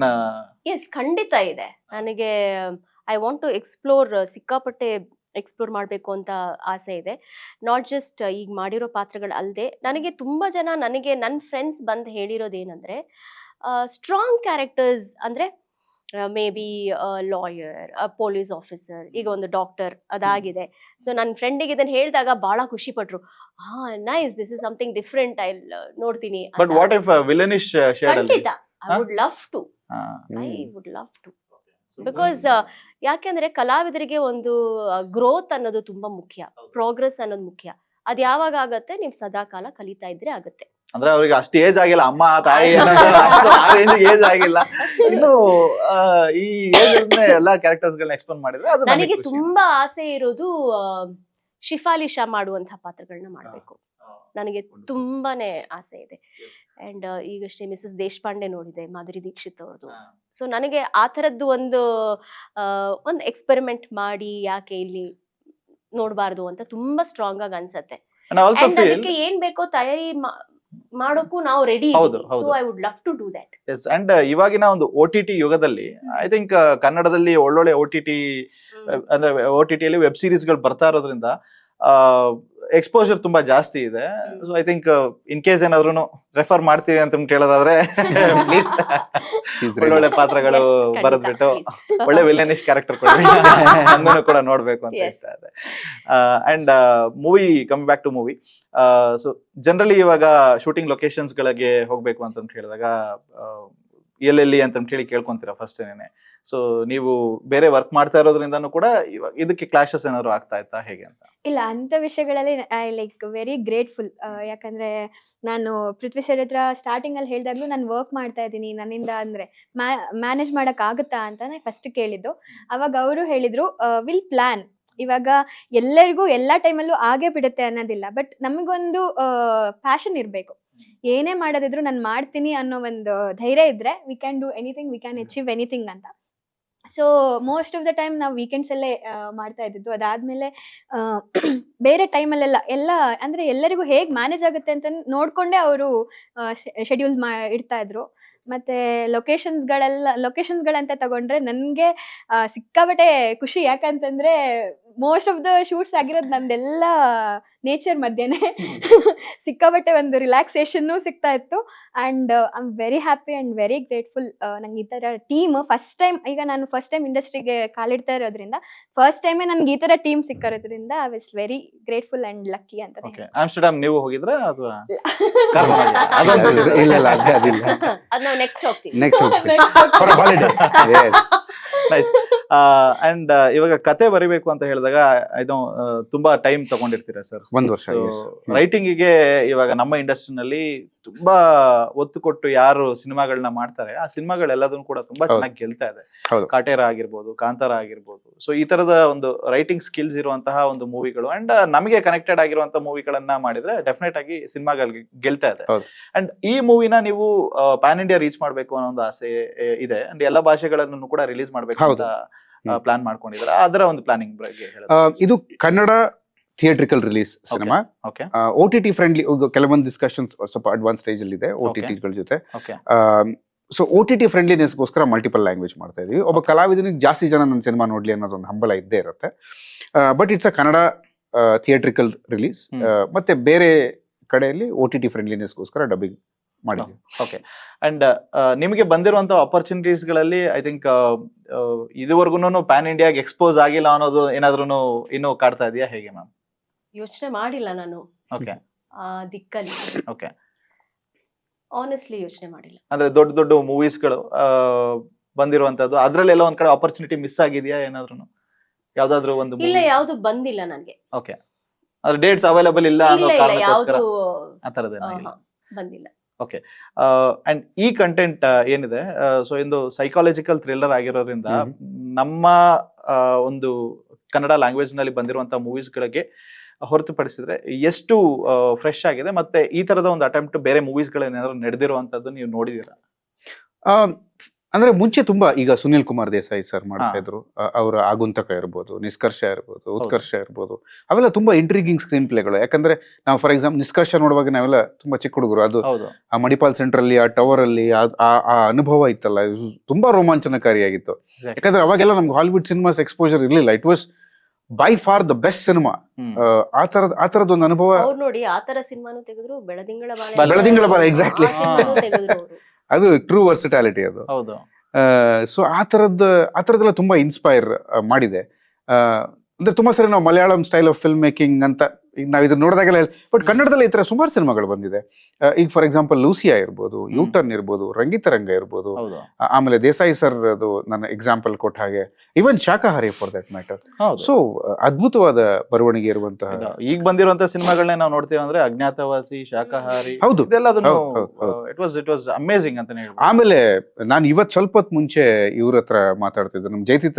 Speaker 2: ಎಸ್, ಖಂಡಿತ ಇದೆ ನನಗೆ. ಐ ವಾಂಟ್ ಟು ಎಕ್ಸ್ಪ್ಲೋರ್, ಸಿಕ್ಕಾಪಟ್ಟೆ ಎಕ್ಸ್ಪ್ಲೋರ್ ಮಾಡಬೇಕು ಅಂತ ಆಸೆ ಇದೆ. ನಾಟ್ ಜಸ್ಟ್ ಈಗ ಮಾಡಿರೋ ಪಾತ್ರಗಳು ಅಲ್ಲದೆ, ನನಗೆ ತುಂಬಾ ಜನ, ನನಗೆ ನನ್ನ ಫ್ರೆಂಡ್ಸ್ ಬಂದು ಹೇಳಿರೋದೇನಂದ್ರೆ ಸ್ಟ್ರಾಂಗ್ ಕ್ಯಾರೆಕ್ಟರ್ಸ್ ಅಂದ್ರೆ may be lawyer, police officer, ಈಗ ಒಂದು ಡಾಕ್ಟರ್ ಅದಾಗಿದೆ. ಸೊ ನನ್ನ ಫ್ರೆಂಡಿಗೆ ಇದನ್ನ ಹೇಳಿದಾಗ ಬಹಳ ಖುಷಿ ಪಟ್ರು. Nice, this is something different, I ನೋಡ್ತೀನಿ.
Speaker 1: But what if villainish shade ಅಲ್ಲಿ?
Speaker 2: ಖಂಡಿತ I would love to because ಯಾಕೆಂದ್ರೆ ಕಲಾವಿದರಿಗೆ ಒಂದು ಗ್ರೋತ್ ಅನ್ನೋದು ತುಂಬಾ ಮುಖ್ಯ, ಪ್ರೋಗ್ರೆಸ್ ಅನ್ನೋದು ಮುಖ್ಯ. ಅದ್ ಯಾವಾಗ ಆಗತ್ತೆ, ನೀವು ಸದಾ ಕಾಲ ಕಲಿತಾ ಇದ್ರೆ ಆಗತ್ತೆ.
Speaker 1: ಅಂದ್ರೆ ಅವ್ರಿಗೆ ಅಷ್ಟು ಏಜ್ ಆಗಿಲ್ಲ, ಅಮ್ಮ ತಾಯಿ ಏಜ್ ಆಗಿಲ್ಲ ಇನ್ನು. ಈ ಏಜ್ ಎಲ್ಲಾ ಕ್ಯಾರೆಕ್ಟರ್ಸ್ ಗಳನ್ನ ಎಕ್ಸ್ಪ್ಲೋರ್ ಮಾಡಿದ್ರೆ ಅದು
Speaker 2: ನನಗೆ ತುಂಬಾ ಆಸೆ ಇರೋದು ಶಿಫಾಲಿಶಾ ಮಾಡುವಂತಹ ಪಾತ್ರಗಳನ್ನ ಮಾಡ್ಬೇಕು. ನನಗೆ ತುಂಬಾನೇ ಆಸೆ ಇದೆ. ಅಂಡ್ ಈಗಷ್ಟೇ ಮಿಸಸ್ ದೇಶಪಾಂಡೆ ನೋಡಿದೆ, ಮಾಧುರಿ ದೀಕ್ಷಿತ್ ಅವ್ರದ್ದು. ಸೊ ನನಗೆ ಆ ತರದ್ದು ಒಂದು ಎಕ್ಸ್ಪೆರಿಮೆಂಟ್ ಮಾಡಿ ಯಾಕೆ ಇಲ್ಲಿ ನೋಡ್ಬಾರ್ದು ಅಂತ ತುಂಬಾ ಸ್ಟ್ರಾಂಗ್ ಆಗಿ ಅನ್ಸತ್ತೆ. ಅದಕ್ಕೆ ಏನ್ ಬೇಕೋ ತಯಾರಿ ಮಾಡೋಕ್ಕೂ ನಾವು ready. So I would love to do that.
Speaker 1: Yes. And ಇವಾಗಿನ ಒಂದು OTT ಯುಗದಲ್ಲಿ ಐ ಥಿಂಕ್ ಕನ್ನಡದಲ್ಲಿ ಒಳ್ಳೊಳ್ಳೆ OTT ಅಂದ್ರೆ OTT ಅಲ್ಲಿ ವೆಬ್ ಸೀರೀಸ್ ಗಳು ಬರ್ತಾ ಇರೋದ್ರಿಂದ ಎಕ್ಸ್ಪೋಜರ್ ತುಂಬಾ ಜಾಸ್ತಿ ಇದೆ. So I think in case ಏನಾದ್ರು ರೆಫರ್ ಮಾಡ್ತೀವಿ ಅಂತ ಕೇಳೋದಾದ್ರೆ ಪ್ಲೀಸ್ ಒಳ್ಳೊಳ್ಳೆ ಪಾತ್ರಗಳು
Speaker 2: Yes,
Speaker 1: ಬರೆದ್ಬಿಟ್ಟು
Speaker 2: ಖಂಡಿತ,
Speaker 1: ಒಳ್ಳೆ ವಿಲನಿಶ್ ಕ್ಯಾರೆಕ್ಟರ್ ಕೊಡ್ರಿ ಹಂಗನ್ನು ಕೂಡ ನೋಡ್ಬೇಕು ಅಂತ
Speaker 2: Yes.
Speaker 1: ಇಷ್ಟ ಇದೆ. And movie coming back to movie, so generally ಇವಾಗ ಶೂಟಿಂಗ್ ಲೊಕೇಶನ್ಸ್ ಗಳಿಗೆ ಹೋಗ್ಬೇಕು ಅಂತ ಹೇಳಿದಾಗ ಎಲ್ಲೆಲ್ಲಿ ಅಂತ ಹೇಳಿ ಕೇಳ್ಕೊಂತೀರಾ ಫಸ್ಟ್ ಏನೇನೆ. ಸೊ ನೀವು ಬೇರೆ ವರ್ಕ್ ಮಾಡ್ತಾ ಇರೋದ್ರಿಂದನೂ ಕೂಡ ಇವಾಗ ಇದಕ್ಕೆ ಕ್ಲಾಶಸ್ ಏನಾದ್ರು ಆಗ್ತಾ ಇತ್ತಾ ಹೇಗೆ ಅಂತ?
Speaker 4: ಇಲ್ಲ, ಅಂತ ವಿಷಯಗಳಲ್ಲಿ ಐ ಲೈಕ್ ವೆರಿ ಗ್ರೇಟ್ಫುಲ್. ಯಾಕಂದ್ರೆ ನಾನು ಪೃಥ್ವಿ ಸರ್ ಹತ್ರ ಸ್ಟಾರ್ಟಿಂಗ್ ಅಲ್ಲಿ ಹೇಳಿದಾಗ್ಲೂ ನಾನು ವರ್ಕ್ ಮಾಡ್ತಾ ಇದ್ದೀನಿ, ನನ್ನಿಂದ ಅಂದ್ರೆ ಮ್ಯಾನೇಜ್ ಮಾಡಕ್ ಆಗುತ್ತಾ ಅಂತಾನೆ ಫಸ್ಟ್ ಕೇಳಿದ್ದು. ಅವಾಗ ಅವರು ಹೇಳಿದ್ರು ವಿಲ್ ಪ್ಲಾನ್. ಇವಾಗ ಎಲ್ಲರಿಗೂ ಎಲ್ಲಾ ಟೈಮಲ್ಲೂ ಆಗೇ ಬಿಡುತ್ತೆ ಅನ್ನೋದಿಲ್ಲ, ಬಟ್ ನಮಗೊಂದು ಪ್ಯಾಷನ್ ಇರಬೇಕು. ಏನೇ ಮಾಡೋದಿದ್ರು ನಾನು ಮಾಡ್ತೀನಿ ಅನ್ನೋ ಒಂದು ಧೈರ್ಯ ಇದ್ರೆ we can do anything, we can achieve anything ಅಂತ. So most of the time ನಾವು ವೀಕೆಂಡ್ಸ್ ಅಲ್ಲೇ ಮಾಡ್ತಾ ಇದ್ದಿದ್ದು. ಅದಾದ್ಮೇಲೆ ಬೇರೆ ಟೈಮಲ್ಲೆಲ್ಲ ಎಲ್ಲ ಅಂದ್ರೆ ಎಲ್ಲರಿಗೂ ಹೇಗ್ ಮ್ಯಾನೇಜ್ ಆಗುತ್ತೆ ಅಂತ ನೋಡ್ಕೊಂಡೇ ಅವರು ಶೆಡ್ಯೂಲ್ ಇಡ್ತಾ ಇದ್ರು. ಮತ್ತೆ ಲೊಕೇಶನ್ಸ್ಗಳಂತ ತಗೊಂಡ್ರೆ ನನ್ಗೆ ಸಿಕ್ಕಾಬಟ್ಟೆ ಖುಷಿ. ಯಾಕಂತಂದ್ರೆ ಮೋಸ್ಟ್ ಆಫ್ ದ ಶೂಟ್ಸ್ ಆಗಿರೋದು ನಂದೆಲ್ಲ ನೇಚರ್ ಮಧ್ಯೆನೆ. ಸಿಕ್ಕಾಬಟ್ಟೆ ಒಂದು ರಿಲ್ಯಾಕ್ಸೇಷನ್ ಸಿಗ್ತಾ ಇತ್ತು. And I am very happy and very grateful. ನಂಗೆ ಈ ತರ ಟೀಮ್ ಫಸ್ಟ್ ಟೈಮ್, ಈಗ ನಾನು ಫಸ್ಟ್ ಟೈಮ್ ಇಂಡಸ್ಟ್ರಿಗೆ ಕಾಲಿಡ್ತಾ ಇರೋದ್ರಿಂದ ಫಸ್ಟ್ ಟೈಮೇ ನನ್ಗೆ ಈ ತರ ಟೀಮ್ ಸಿಕ್ಕಿರೋದ್ರಿಂದ I was very grateful and lucky ಅಂತ.
Speaker 1: ಆಮ್ಸ್ಟರ್ಡಮ್ ನೀವು ಹೋಗಿದ್ರಾ ಅಥವಾ
Speaker 3: ಇಲ್ಲ ಇಲ್ಲ ಅದಿಲ್ಲ,
Speaker 2: ಅದ್ ನಾವು ನೆಕ್ಸ್ಟ್ ಹೋಗ್ತೀವಿ.
Speaker 3: Next for holiday.
Speaker 1: Nice. And ಇವಾಗ ಕತೆ ಬರಿಬೇಕು ಅಂತ ಹೇಳಿದಾಗ ಇದು ತುಂಬಾ ಟೈಮ್ ತಗೊಂಡಿರ್ತೀರಾ ಸರ್?
Speaker 3: 1 ವರ್ಷ.
Speaker 1: ರೈಟಿಂಗ್ ಗೆ ಇವಾಗ ನಮ್ಮ ಇಂಡಸ್ಟ್ರಿನಲ್ಲಿ ತುಂಬಾ ಒತ್ತು ಕೊಟ್ಟು ಯಾರು ಸಿನಿಮಾಗಳನ್ನ ಮಾಡ್ತಾರೆ ಆ ಸಿನಿಮಾಗಳೆಲ್ಲದನ್ನು ಕೂಡ ತುಂಬಾ ಚೆನ್ನಾಗಿ ಗೆಲ್ತಾ ಇದೆ. ಕಾಟೇರ ಆಗಿರ್ಬೋದು, ಕಾಂತಾರ ಆಗಿರ್ಬೋದು. ಸೊ ಈ ತರದ ಒಂದು ರೈಟಿಂಗ್ ಸ್ಕಿಲ್ಸ್ ಇರುವಂತಹ ಒಂದು ಮೂವಿಗಳು ಅಂಡ್ ನಮಗೆ ಕನೆಕ್ಟೆಡ್ ಆಗಿರುವಂತಹ ಮೂವಿಗಳನ್ನ ಮಾಡಿದ್ರೆ ಡೆಫಿನೆಟ್ ಆಗಿ ಸಿನಿಮಾಗಳಿಗೆ ಗೆಲ್ತಾ ಇದೆ. ಅಂಡ್ ಈ ಮೂವಿನ ನೀವು ಪ್ಯಾನ್ ಇಂಡಿಯಾ ರೀಚ್ ಮಾಡ್ಬೇಕು ಅನ್ನೋ ಒಂದು ಆಸೆ ಇದೆ ಅಂಡ್ ಎಲ್ಲ ಭಾಷೆಗಳನ್ನು ಕೂಡ ರಿಲೀಸ್ ಮಾಡ್ಬೇಕು ಅಂತ ಪ್ಲಾನ್ ಮಾಡ್ಕೊಂಡಿದ್ದಾರೆ. ಅದರ ಒಂದು ಪ್ಲಾನಿಂಗ್ ಬಗ್ಗೆ
Speaker 3: ಇದು Kannada theatrical release cinema. OTT friendly. ಕೆಲವೊಂದು ಡಿಸ್ಕಷನ್ಸ್ ಸ್ವಲ್ಪ ಅಡ್ವಾನ್ಸ್ ಸ್ಟೇಜ್ ಅಲ್ಲಿ ಇದೆ OTT ಗಳ ಜೊತೆ. ಸೊ OTT ಫ್ರೆಂಡ್ಲಿನೆಸ್ಗೋಸ್ಕರ ಮಲ್ಟಿಪಲ್ ಲ್ಯಾಂಗ್ವೇಜ್ ಮಾಡ್ತಾ ಇದೀವಿ. ಒಬ್ಬ ಕಲಾವಿದನಿಗೆ ಜಾಸ್ತಿ ಜನ ನನ್ನ ಸಿನಿಮಾ ನೋಡ್ಲಿ ಅನ್ನೋದೊಂದು ಹಂಬಲ ಇದ್ದೇ ಇರುತ್ತೆ. But it's a Kannada theatrical release. ಮತ್ತೆ ಬೇರೆ ಕಡೆಯಲ್ಲಿ OTT ಫ್ರೆಂಡ್ಲಿನೆಸ್ಗೋಸ್ಕರ ಡಬ್ಬಿಂಗ್ ಮಾಡಿದ್ವಿ.
Speaker 1: ಓಕೆ. ಅಂಡ್ ನಿಮಗೆ ಬಂದಿರುವಂತ ಅಪರ್ಚುನಿಟೀಸ್ ಗಳಲ್ಲಿ ಐ ಥಿಂಕ್ ಇದುವರೆಗೂ ಪ್ಯಾನ್ ಇಂಡಿಯಾಗೆ ಎಕ್ಸ್ಪೋಸ್ ಆಗಿಲ್ಲ ಅನ್ನೋದು ಏನಾದ್ರೂ ಇನ್ನೂ ಕಾಡ್ತಾ ಇದೆಯಾ ಹೇಗೆ ಮ್ಯಾಮ್?
Speaker 2: ಯೋಚನೆ ಮಾಡಿಲ್ಲ ನಾನು
Speaker 1: ಓಕೆ
Speaker 2: ದಿಕ್ಕಲ್ಲಿ.
Speaker 1: ಓಕೆ.
Speaker 2: ಆನೆಸ್ಟ್ಲಿ ಯೋಚನೆ ಮಾಡಿಲ್ಲ.
Speaker 1: ಅಂದ್ರೆ ದೊಡ್ಡ ದೊಡ್ಡ ಮೂವೀಸ್ಗಳು ಬಂದಿರುವಂತದ್ದು ಅದ್ರಲ್ಲೆಲ್ಲ ಒಂದ್ ಕಡೆ ಆಪರ್ಚುನಿಟಿ ಮಿಸ್ ಆಗಿದೆಯಾ ಏನಾದ್ರೂ? ಯಾವ್ದಾದ್ರು ಒಂದು?
Speaker 2: ಇಲ್ಲ, ಯಾವ್ದು ಬಂದಿಲ್ಲ ನನಗೆ.
Speaker 1: ಓಕೆ. ಅದ್ರ ಡೇಟ್ಸ್ ಅವೈಲೇಬಲ್ ಇಲ್ಲ ಅನ್ನೋ ಕಾರಣಕ್ಕೋಸ್ಕರ
Speaker 2: ಯಾವ್ದು
Speaker 1: ಆ ತರದೇನಾಗಿಲ್ಲ,
Speaker 2: ಬಂದಿಲ್ಲ.
Speaker 1: ಓಕೆ. ಅಂಡ್ ಈ ಕಂಟೆಂಟ್ ಏನಿದೆ, ಸೊ ಒಂದು ಸೈಕಾಲಜಿಕಲ್ ಥ್ರಿಲ್ಲರ್ ಆಗಿರೋದ್ರಿಂದ ನಮ್ಮ ಒಂದು ಕನ್ನಡ ಲ್ಯಾಂಗ್ವೇಜ್ ನಲ್ಲಿ ಬಂದಿರುವಂತಹ ಮೂವೀಸ್ ಗಳಿಗೆ ಹೊರತುಪಡಿಸಿದ್ರೆ ಎಷ್ಟು ಫ್ರೆಶ್ ಆಗಿದೆ ಮತ್ತೆ ಈ ತರದ ಒಂದು ಅಟೆಂಪ್ಟ್ ಬೇರೆ ಮೂವೀಸ್ ಗಳೇನಾದ್ರು ನಡೆದಿರುವಂತದ್ದು ನೀವು ನೋಡಿದೀರಾ?
Speaker 3: ಅಂದ್ರೆ ಮುಂಚೆ ತುಂಬಾ, ಈಗ ಸುನಿಲ್ ಕುಮಾರ್ ದೇಸಾಯಿ ಸರ್ ಮಾಡ್ತಾ ಇದ್ರು, ಅವರ ಆಗುಂತಕ ಇರ್ಬೋದು, ನಿಷ್ಕರ್ಷ ಇರ್ಬೋದು, ಉತ್ಕರ್ಷ ಇರ್ಬೋದು, ಅವೆಲ್ಲ ತುಂಬಾ ಇಂಟ್ರಿಗಿಂಗ್ ಸ್ಕ್ರೀನ್ ಪ್ಲೇಗಳು. ಯಾಕಂದ್ರೆ ನಾವು ಫಾರ್ ಎಕ್ಸಾಂಪಲ್ ನಿಷ್ಕರ್ಷ ನೋಡುವಾಗ ನಾವೆಲ್ಲ ತುಂಬಾ ಚಿಕ್ಕ ಹುಡುಗರು, ಅದು ಆ ಮಣಿಪಾಲ್ ಸೆಂಟರ್ ಅಲ್ಲಿ ಆ ಟವರ್ ಅಲ್ಲಿ ಆ ಅನುಭವ ಇತ್ತಲ್ಲ, ತುಂಬಾ ರೋಮಾಂಚನಕಾರಿಯಾಗಿತ್ತು. ಯಾಕಂದ್ರೆ ಅವಾಗೆಲ್ಲ ನಮ್ಗೆ ಹಾಲಿವುಡ್ ಸಿನಿಮಾಸ್ ಎಕ್ಸ್ಪೋಜರ್ ಇರ್ಲಿಲ್ಲ. It was by for the best cinema. ಆ ತರದ ಒಂದು ಅನುಭವ.
Speaker 2: ಅವ್ರು ನೋಡಿ ಆ ತರ ಸಿನಿಮಾನು ತೆಗೆದ್ರು, ಬೆಳದಿಂಗಳ
Speaker 3: ಬಾಳ ಎಕ್ಸಾಕ್ಟ್ಲಿ, ಅದು ಟ್ರೂ ವರ್ಸಿಟಾಲಿಟಿ ಅದು.
Speaker 1: ಹೌದು.
Speaker 3: ಸೊ ಆ ತರದ್ದೆಲ್ಲ ತುಂಬಾ ಇನ್ಸ್ಪೈರ್ ಮಾಡಿದೆ. ಅಂದ್ರೆ ತುಂಬಾ ಸರಿ ನಾವು Malayalam style of film making ಅಂತ ನಾವ್ ಇದನ್ನ ನೋಡಿದಾಗೆಲ್ಲ, ಬಟ್ ಕನ್ನಡದಲ್ಲಿ ಈ ತರ ಸುಮಾರು ಸಿನಿಮಾಗಳು ಬಂದಿದೆ. ಈಗ ಫಾರ್ ಎಕ್ಸಾಂಪಲ್ ಲೂಸಿಯಾ ಇರ್ಬೋದು, ಯೂಟರ್ನ್ ಇರ್ಬೋದು, ರಂಗಿತರಂಗ ಇರ್ಬೋದು, ಆಮೇಲೆ ದೇಸಾಯಿ ಸರ್ ಅದು ನನ್ನ ಎಕ್ಸಾಂಪಲ್ ಕೊಟ್ಟ ಹಾಗೆ, ಇವನ್ ಶಾಕಾಹಾರಿ ಫಾರ್ ದಟ್ ಮ್ಯಾಟರ್. ಸೊ ಅದ್ಭುತವಾದ ಬರವಣಿಗೆ ಇರುವಂತಹ
Speaker 1: ಈಗ ಬಂದಿರುವಂತಹ ಸಿನಿಮಾಗಳನ್ನೇ ನಾವು ನೋಡ್ತೀವಿ ಅಂದ್ರೆ ಅಜ್ಞಾತವಾಸಿ, ಶಾಕಾಹಾರಿ,
Speaker 3: ಹೌದು,
Speaker 1: ಇಟ್ ವಾಸ್ ಅಮೇಜಿಂಗ್ ಅಂತಾನೆ ಹೇಳ್ಬೋದು.
Speaker 3: ಆಮೇಲೆ ನಾನು ಇವತ್ ಸ್ವಲ್ಪ ಹೊತ್ತು ಮುಂಚೆ ಇವ್ರ ಹತ್ರ ಮಾತಾಡ್ತಿದ್ದೆ, ನಮ್ ಜೈತಿ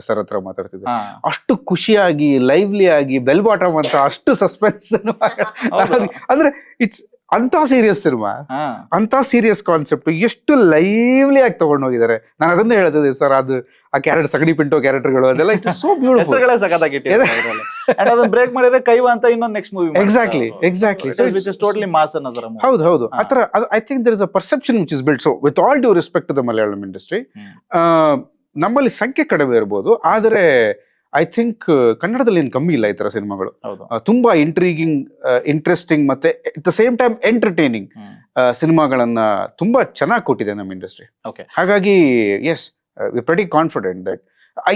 Speaker 3: ಸರ್ ಹತ್ರ ಮಾತಾಡ್ತಿದ್ದೆ. ಅಷ್ಟು ಖುಷಿಯಾಗಿ, ಲೈವ್ಲಿ ಆಗಿ, ಬೆಲ್ ಬಾಟಮ್ ಅಂತ ಅಷ್ಟು ಸಸ್ಪೆನ್ಸ್ ಅಂದ್ರೆ ಇಟ್ಸ್ ಅಂತ ಸೀರಿಯಸ್ ಸಿನಿಮಾ, ಅಂತ ಸೀರಿಯಸ್ ಕಾನ್ಸೆಪ್ಟ್ ಎಷ್ಟು ಲೈವ್ಲಿ ಆಗಿ ತಗೊಂಡು ಹೋಗಿದ್ದಾರೆ. ನಾನು ಅದನ್ನೇ ಹೇಳ್ತಿದ್ದೆ ಸರ್, ಅದು ಆ ಕ್ಯಾರೆಕ್ಟರ್ ಸಗಡಿ ಪಿಂಟೋ ಕ್ಯಾರೆಕ್ಟರ್ಗಳು ಅದೆಲ್ಲ ಇಟ್ ಸೋ ಬ್ಯೂಟಿಫುಲ್.
Speaker 1: ಅದನ್ನ ಬ್ರೇಕ್ ಮಾಡಿದ್ರೆ ಕೈವ ಅಂತ ಇನ್ನೊಂದು next movie.
Speaker 3: Exactly
Speaker 1: so it's totally mass ಅನ್ನೋದರ.
Speaker 3: ಹೌದು. ಆತರ I think there is a perception which is built. So with all due respect to the Malayalam industry, ನಮ್ಮಲ್ಲಿ ಸಂಖ್ಯೆ ಕಡಿಮೆ ಇರ್ಬೋದು, ಆದರೆ ಐ ಥಿಂಕ್ ಕನ್ನಡದಲ್ಲಿ ಏನು ಕಮ್ಮಿ ಇಲ್ಲ ಈ ತರ ಸಿನಿಮಾಗಳು.
Speaker 1: ಹೌದು.
Speaker 3: ತುಂಬಾ ಇಂಟ್ರೀಗಿಂಗ್, ಇಂಟ್ರೆಸ್ಟಿಂಗ್ ಮತ್ತೆ at the same time entertaining ಸಿನಿಮಾಗಳನ್ನ ತುಂಬಾ ಚೆನ್ನಾಗಿ ಕೊಟ್ಟಿದೆ ನಮ್ಮ ಇಂಡಸ್ಟ್ರಿ.
Speaker 1: Okay.
Speaker 3: ಹಾಗಾಗಿ yes we pretty confident that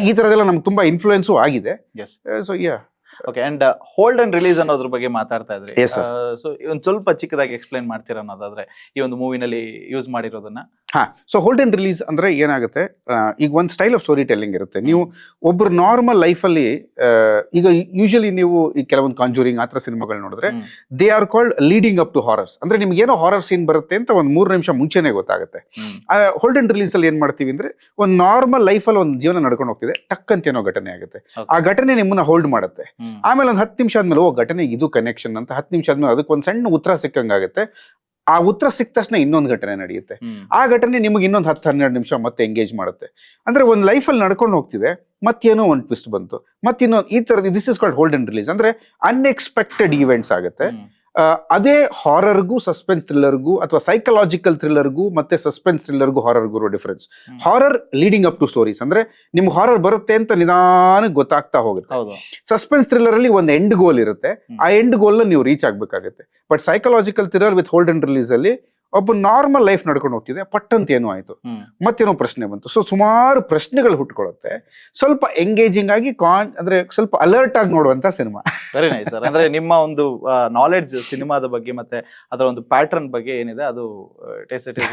Speaker 3: ಈ ತರದೆಲ್ಲ ನಮ್ಗೆ ತುಂಬಾ ಇನ್ಫ್ಲೂಯೆನ್ಸು ಆಗಿದೆ.
Speaker 1: Yes.
Speaker 3: So yeah.
Speaker 1: Okay, and hold and release ಅನ್ನೋದ್ರ ಬಗ್ಗೆ ಮಾತಾಡ್ತಾ ಇದ್ರಿ.
Speaker 3: Yes, sir.
Speaker 1: ಸೊ ಒಂದ್ ಸ್ವಲ್ಪ ಚಿಕ್ಕದಾಗಿ ಎಕ್ಸ್ಪ್ಲೈನ್ ಮಾಡ್ತೀರಾ ಅನ್ನೋದಾದ್ರೆ ಈ ಒಂದು ಮೂವಿನಲ್ಲಿ ಯೂಸ್ ಮಾಡಿರೋದನ್ನ?
Speaker 3: ಸೊ ಹೋಲ್ಡ್ ಅಂಡ್ ರಿಲೀಸ್ ಅಂದ್ರೆ ಏನಾಗುತ್ತೆ, ಈಗ ಒಂದು ಸ್ಟೈಲ್ ಆಫ್ ಸ್ಟೋರಿ ಟೆಲ್ಲಿಂಗ್ ಇರುತ್ತೆ. ನೀವು ಒಬ್ರು ನಾರ್ಮಲ್ ಲೈಫಲ್ಲಿ ಈಗ ಯೂಶಲಿ ನೀವು ಈ ಕೆಲವೊಂದು ಕಾಂಜೂರಿಂಗ್ ಆ ಥರ ಸಿನಿಮಾಗಳು ನೋಡಿದ್ರೆ they are called leading up to horrors. ಅಂದ್ರೆ ನಿಮ್ಗೆ ಏನೋ ಹಾರರ್ ಸೀನ್ ಬರುತ್ತೆ ಅಂತ ಒಂದು 3 ನಿಮಿಷ ಮುಂಚೆನೆ ಗೊತ್ತಾಗುತ್ತೆ. ಹೋಲ್ಡ್ ಅಂಡ್ ರಿಲೀಸ್ ಅಲ್ಲಿ ಏನ್ ಮಾಡ್ತೀವಿ ಅಂದ್ರೆ ಒಂದು ನಾರ್ಮಲ್ ಲೈಫಲ್ಲಿ ಒಂದು ಜೀವನ ನಡ್ಕೊಂಡು ಹೋಗ್ತಿದೆ, ಟಕ್ ಅಂತ ಏನೋ ಘಟನೆ ಆಗುತ್ತೆ. ಆ ಘಟನೆ ನಿಮ್ಮನ್ನ ಹೋಲ್ಡ್ ಮಾಡುತ್ತೆ. ಆಮೇಲೆ ಒಂದು 10 ನಿಮಿಷ ಆದ್ಮೇಲೆ ಘಟನೆ ಇದು ಕನೆಕ್ಷನ್ ಅಂತ 10 ನಿಮಿಷ ಆದ್ಮೇಲೆ ಅದಕ್ಕೆ ಒಂದು ಸಣ್ಣ ಉತ್ತರ ಸಿಕ್ಕಂಗಾಗುತ್ತೆ. ಆ ಉತ್ತರ ಸಿಕ್ಕ ತಕ್ಷಣ ಇನ್ನೊಂದು ಘಟನೆ ನಡೆಯುತ್ತೆ. ಆ ಘಟನೆ ನಿಮಗೆ ಇನ್ನೊಂದು 10-12 ನಿಮಿಷ ಮತ್ತೆ ಎಂಗೇಜ್ ಮಾಡುತ್ತೆ. ಅಂದ್ರೆ ಒಂದು ಲೈಫಲ್ಲಿ ನಡ್ಕೊಂಡು ಹೋಗ್ತಿದೆ, ಮತ್ತೇನೋ ಒಂದು ಟ್ವಿಸ್ಟ್ ಬಂತು, ಮತ್ತಿನ್ನೊಂದು ಈ ತರದ್ದು. This is called hold and release. ಅಂದ್ರೆ ಅನ್ಎಕ್ಸ್ಪೆಕ್ಟೆಡ್ ಈವೆಂಟ್ಸ್ ಆಗುತ್ತೆ. ಅದೇ ಹಾರರ್ಗೂ ಸಸ್ಪೆನ್ಸ್ ಥ್ರಿಲ್ಲರ್ಗೂ ಅಥವಾ ಸೈಕಲಾಜಿಕಲ್ ಥ್ರಿಲ್ಲರ್ಗೂ ಮತ್ತೆ ಸಸ್ಪೆನ್ಸ್ ಥ್ರಿಲ್ಲರ್ಗೂ ಹಾರರ್ಗೂ ಇರೋ difference. Horror leading up to stories, ಅಂದ್ರೆ ನಿಮ್ಗೆ ಹಾರರ್ ಬರುತ್ತೆ ಅಂತ ನಿಧಾನಕ್ಕೆ ಗೊತ್ತಾಗ್ತಾ ಹೋಗುತ್ತೆ. ಸಸ್ಪೆನ್ಸ್ ಥ್ರಿಲ್ಲರ್ ಅಲ್ಲಿ ಒಂದು ಎಂಡ್ ಗೋಲ್ ಇರುತ್ತೆ, ಆ ಎಂಡ್ ಗೋಲ್ ನೀವು ರೀಚ್ ಆಗ್ಬೇಕಾಗುತ್ತೆ. But psychological thriller with hold and release ಅಲ್ಲಿ ಒಬ್ಬ ನಾರ್ಮಲ್ ಲೈಫ್ ನಡ್ಕೊಂಡು ಹೋಗ್ತಿದೆ, ಪಟ್ಟಂತ ಏನೋ ಆಯ್ತು, ಮತ್ತೇನೋ ಪ್ರಶ್ನೆ ಬಂತು. ಸೊ ಸುಮಾರು ಪ್ರಶ್ನೆಗಳು ಹುಟ್ಕೊಳ್ಳುತ್ತೆ. ಸ್ವಲ್ಪ ಎಂಗೇಜಿಂಗ್ ಆಗಿ ಅಂದ್ರೆ ಸ್ವಲ್ಪ ಅಲರ್ಟ್ ಆಗಿ ನೋಡುವಂತ ಸಿನಿಮಾ.
Speaker 1: Very nice sir. ಅಂದ್ರೆ ನಿಮ್ಮ ಒಂದು ನಾಲೆಡ್ಜ್ ಸಿನಿಮಾದ ಬಗ್ಗೆ ಮತ್ತೆ ಅದರ ಒಂದು ಪ್ಯಾಟರ್ನ್ ಬಗ್ಗೆ ಏನಿದೆ ಅದು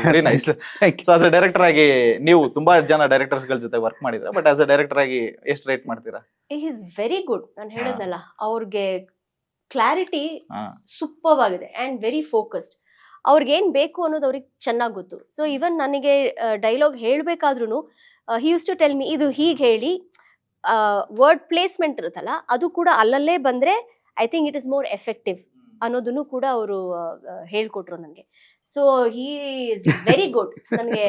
Speaker 1: very nice. So as A director ಆಗಿ ನೀವು ತುಂಬಾ ಜನ ಡೈರೆಕ್ಟರ್ಸ್ ಗಳ ಜೊತೆ ವರ್ಕ್ ಮಾಡಿದ್ರೆ, ಬಟ್ ಆಸ್ ಎ ಡೈರೆಕ್ಟರ್ ಆಗಿ ಎಷ್ಟು ರೇಟ್ ಮಾಡ್ತೀರಾ?
Speaker 2: Is very good. ನಾನು ಹೇಳೋದಲ್ಲ, ಅವ್ರಿಗೆ ಕ್ಲಾರಿಟಿ ಸೂಪರ್ ಆಗಿದೆ ಅಂಡ್ ವೆರಿ ಫೋಕಸ್ಡ್. ಅವ್ರಿಗೆ ಏನ್ ಬೇಕು ಅನ್ನೋದು ಅವ್ರಿಗೆ ಚೆನ್ನಾಗಿ ಗೊತ್ತು. ಸೊ ಇವನ್ ನನಗೆ ಡೈಲಾಗ್ ಹೇಳ್ಬೇಕಾದ್ರೂ he use to tell me ಇದು ಹೀಗೆ ಹೇಳಿ, ವರ್ಡ್ ಪ್ಲೇಸ್ಮೆಂಟ್ ಇರುತ್ತಲ್ಲ ಅದು ಕೂಡ ಅಲ್ಲಲ್ಲೇ ಬಂದ್ರೆ I think it is more effective ಅನ್ನೋದನ್ನು ಕೂಡ ಅವರು ಹೇಳ್ಕೊಟ್ರು ನನಗೆ. So he is very good.
Speaker 1: ನನಗೆ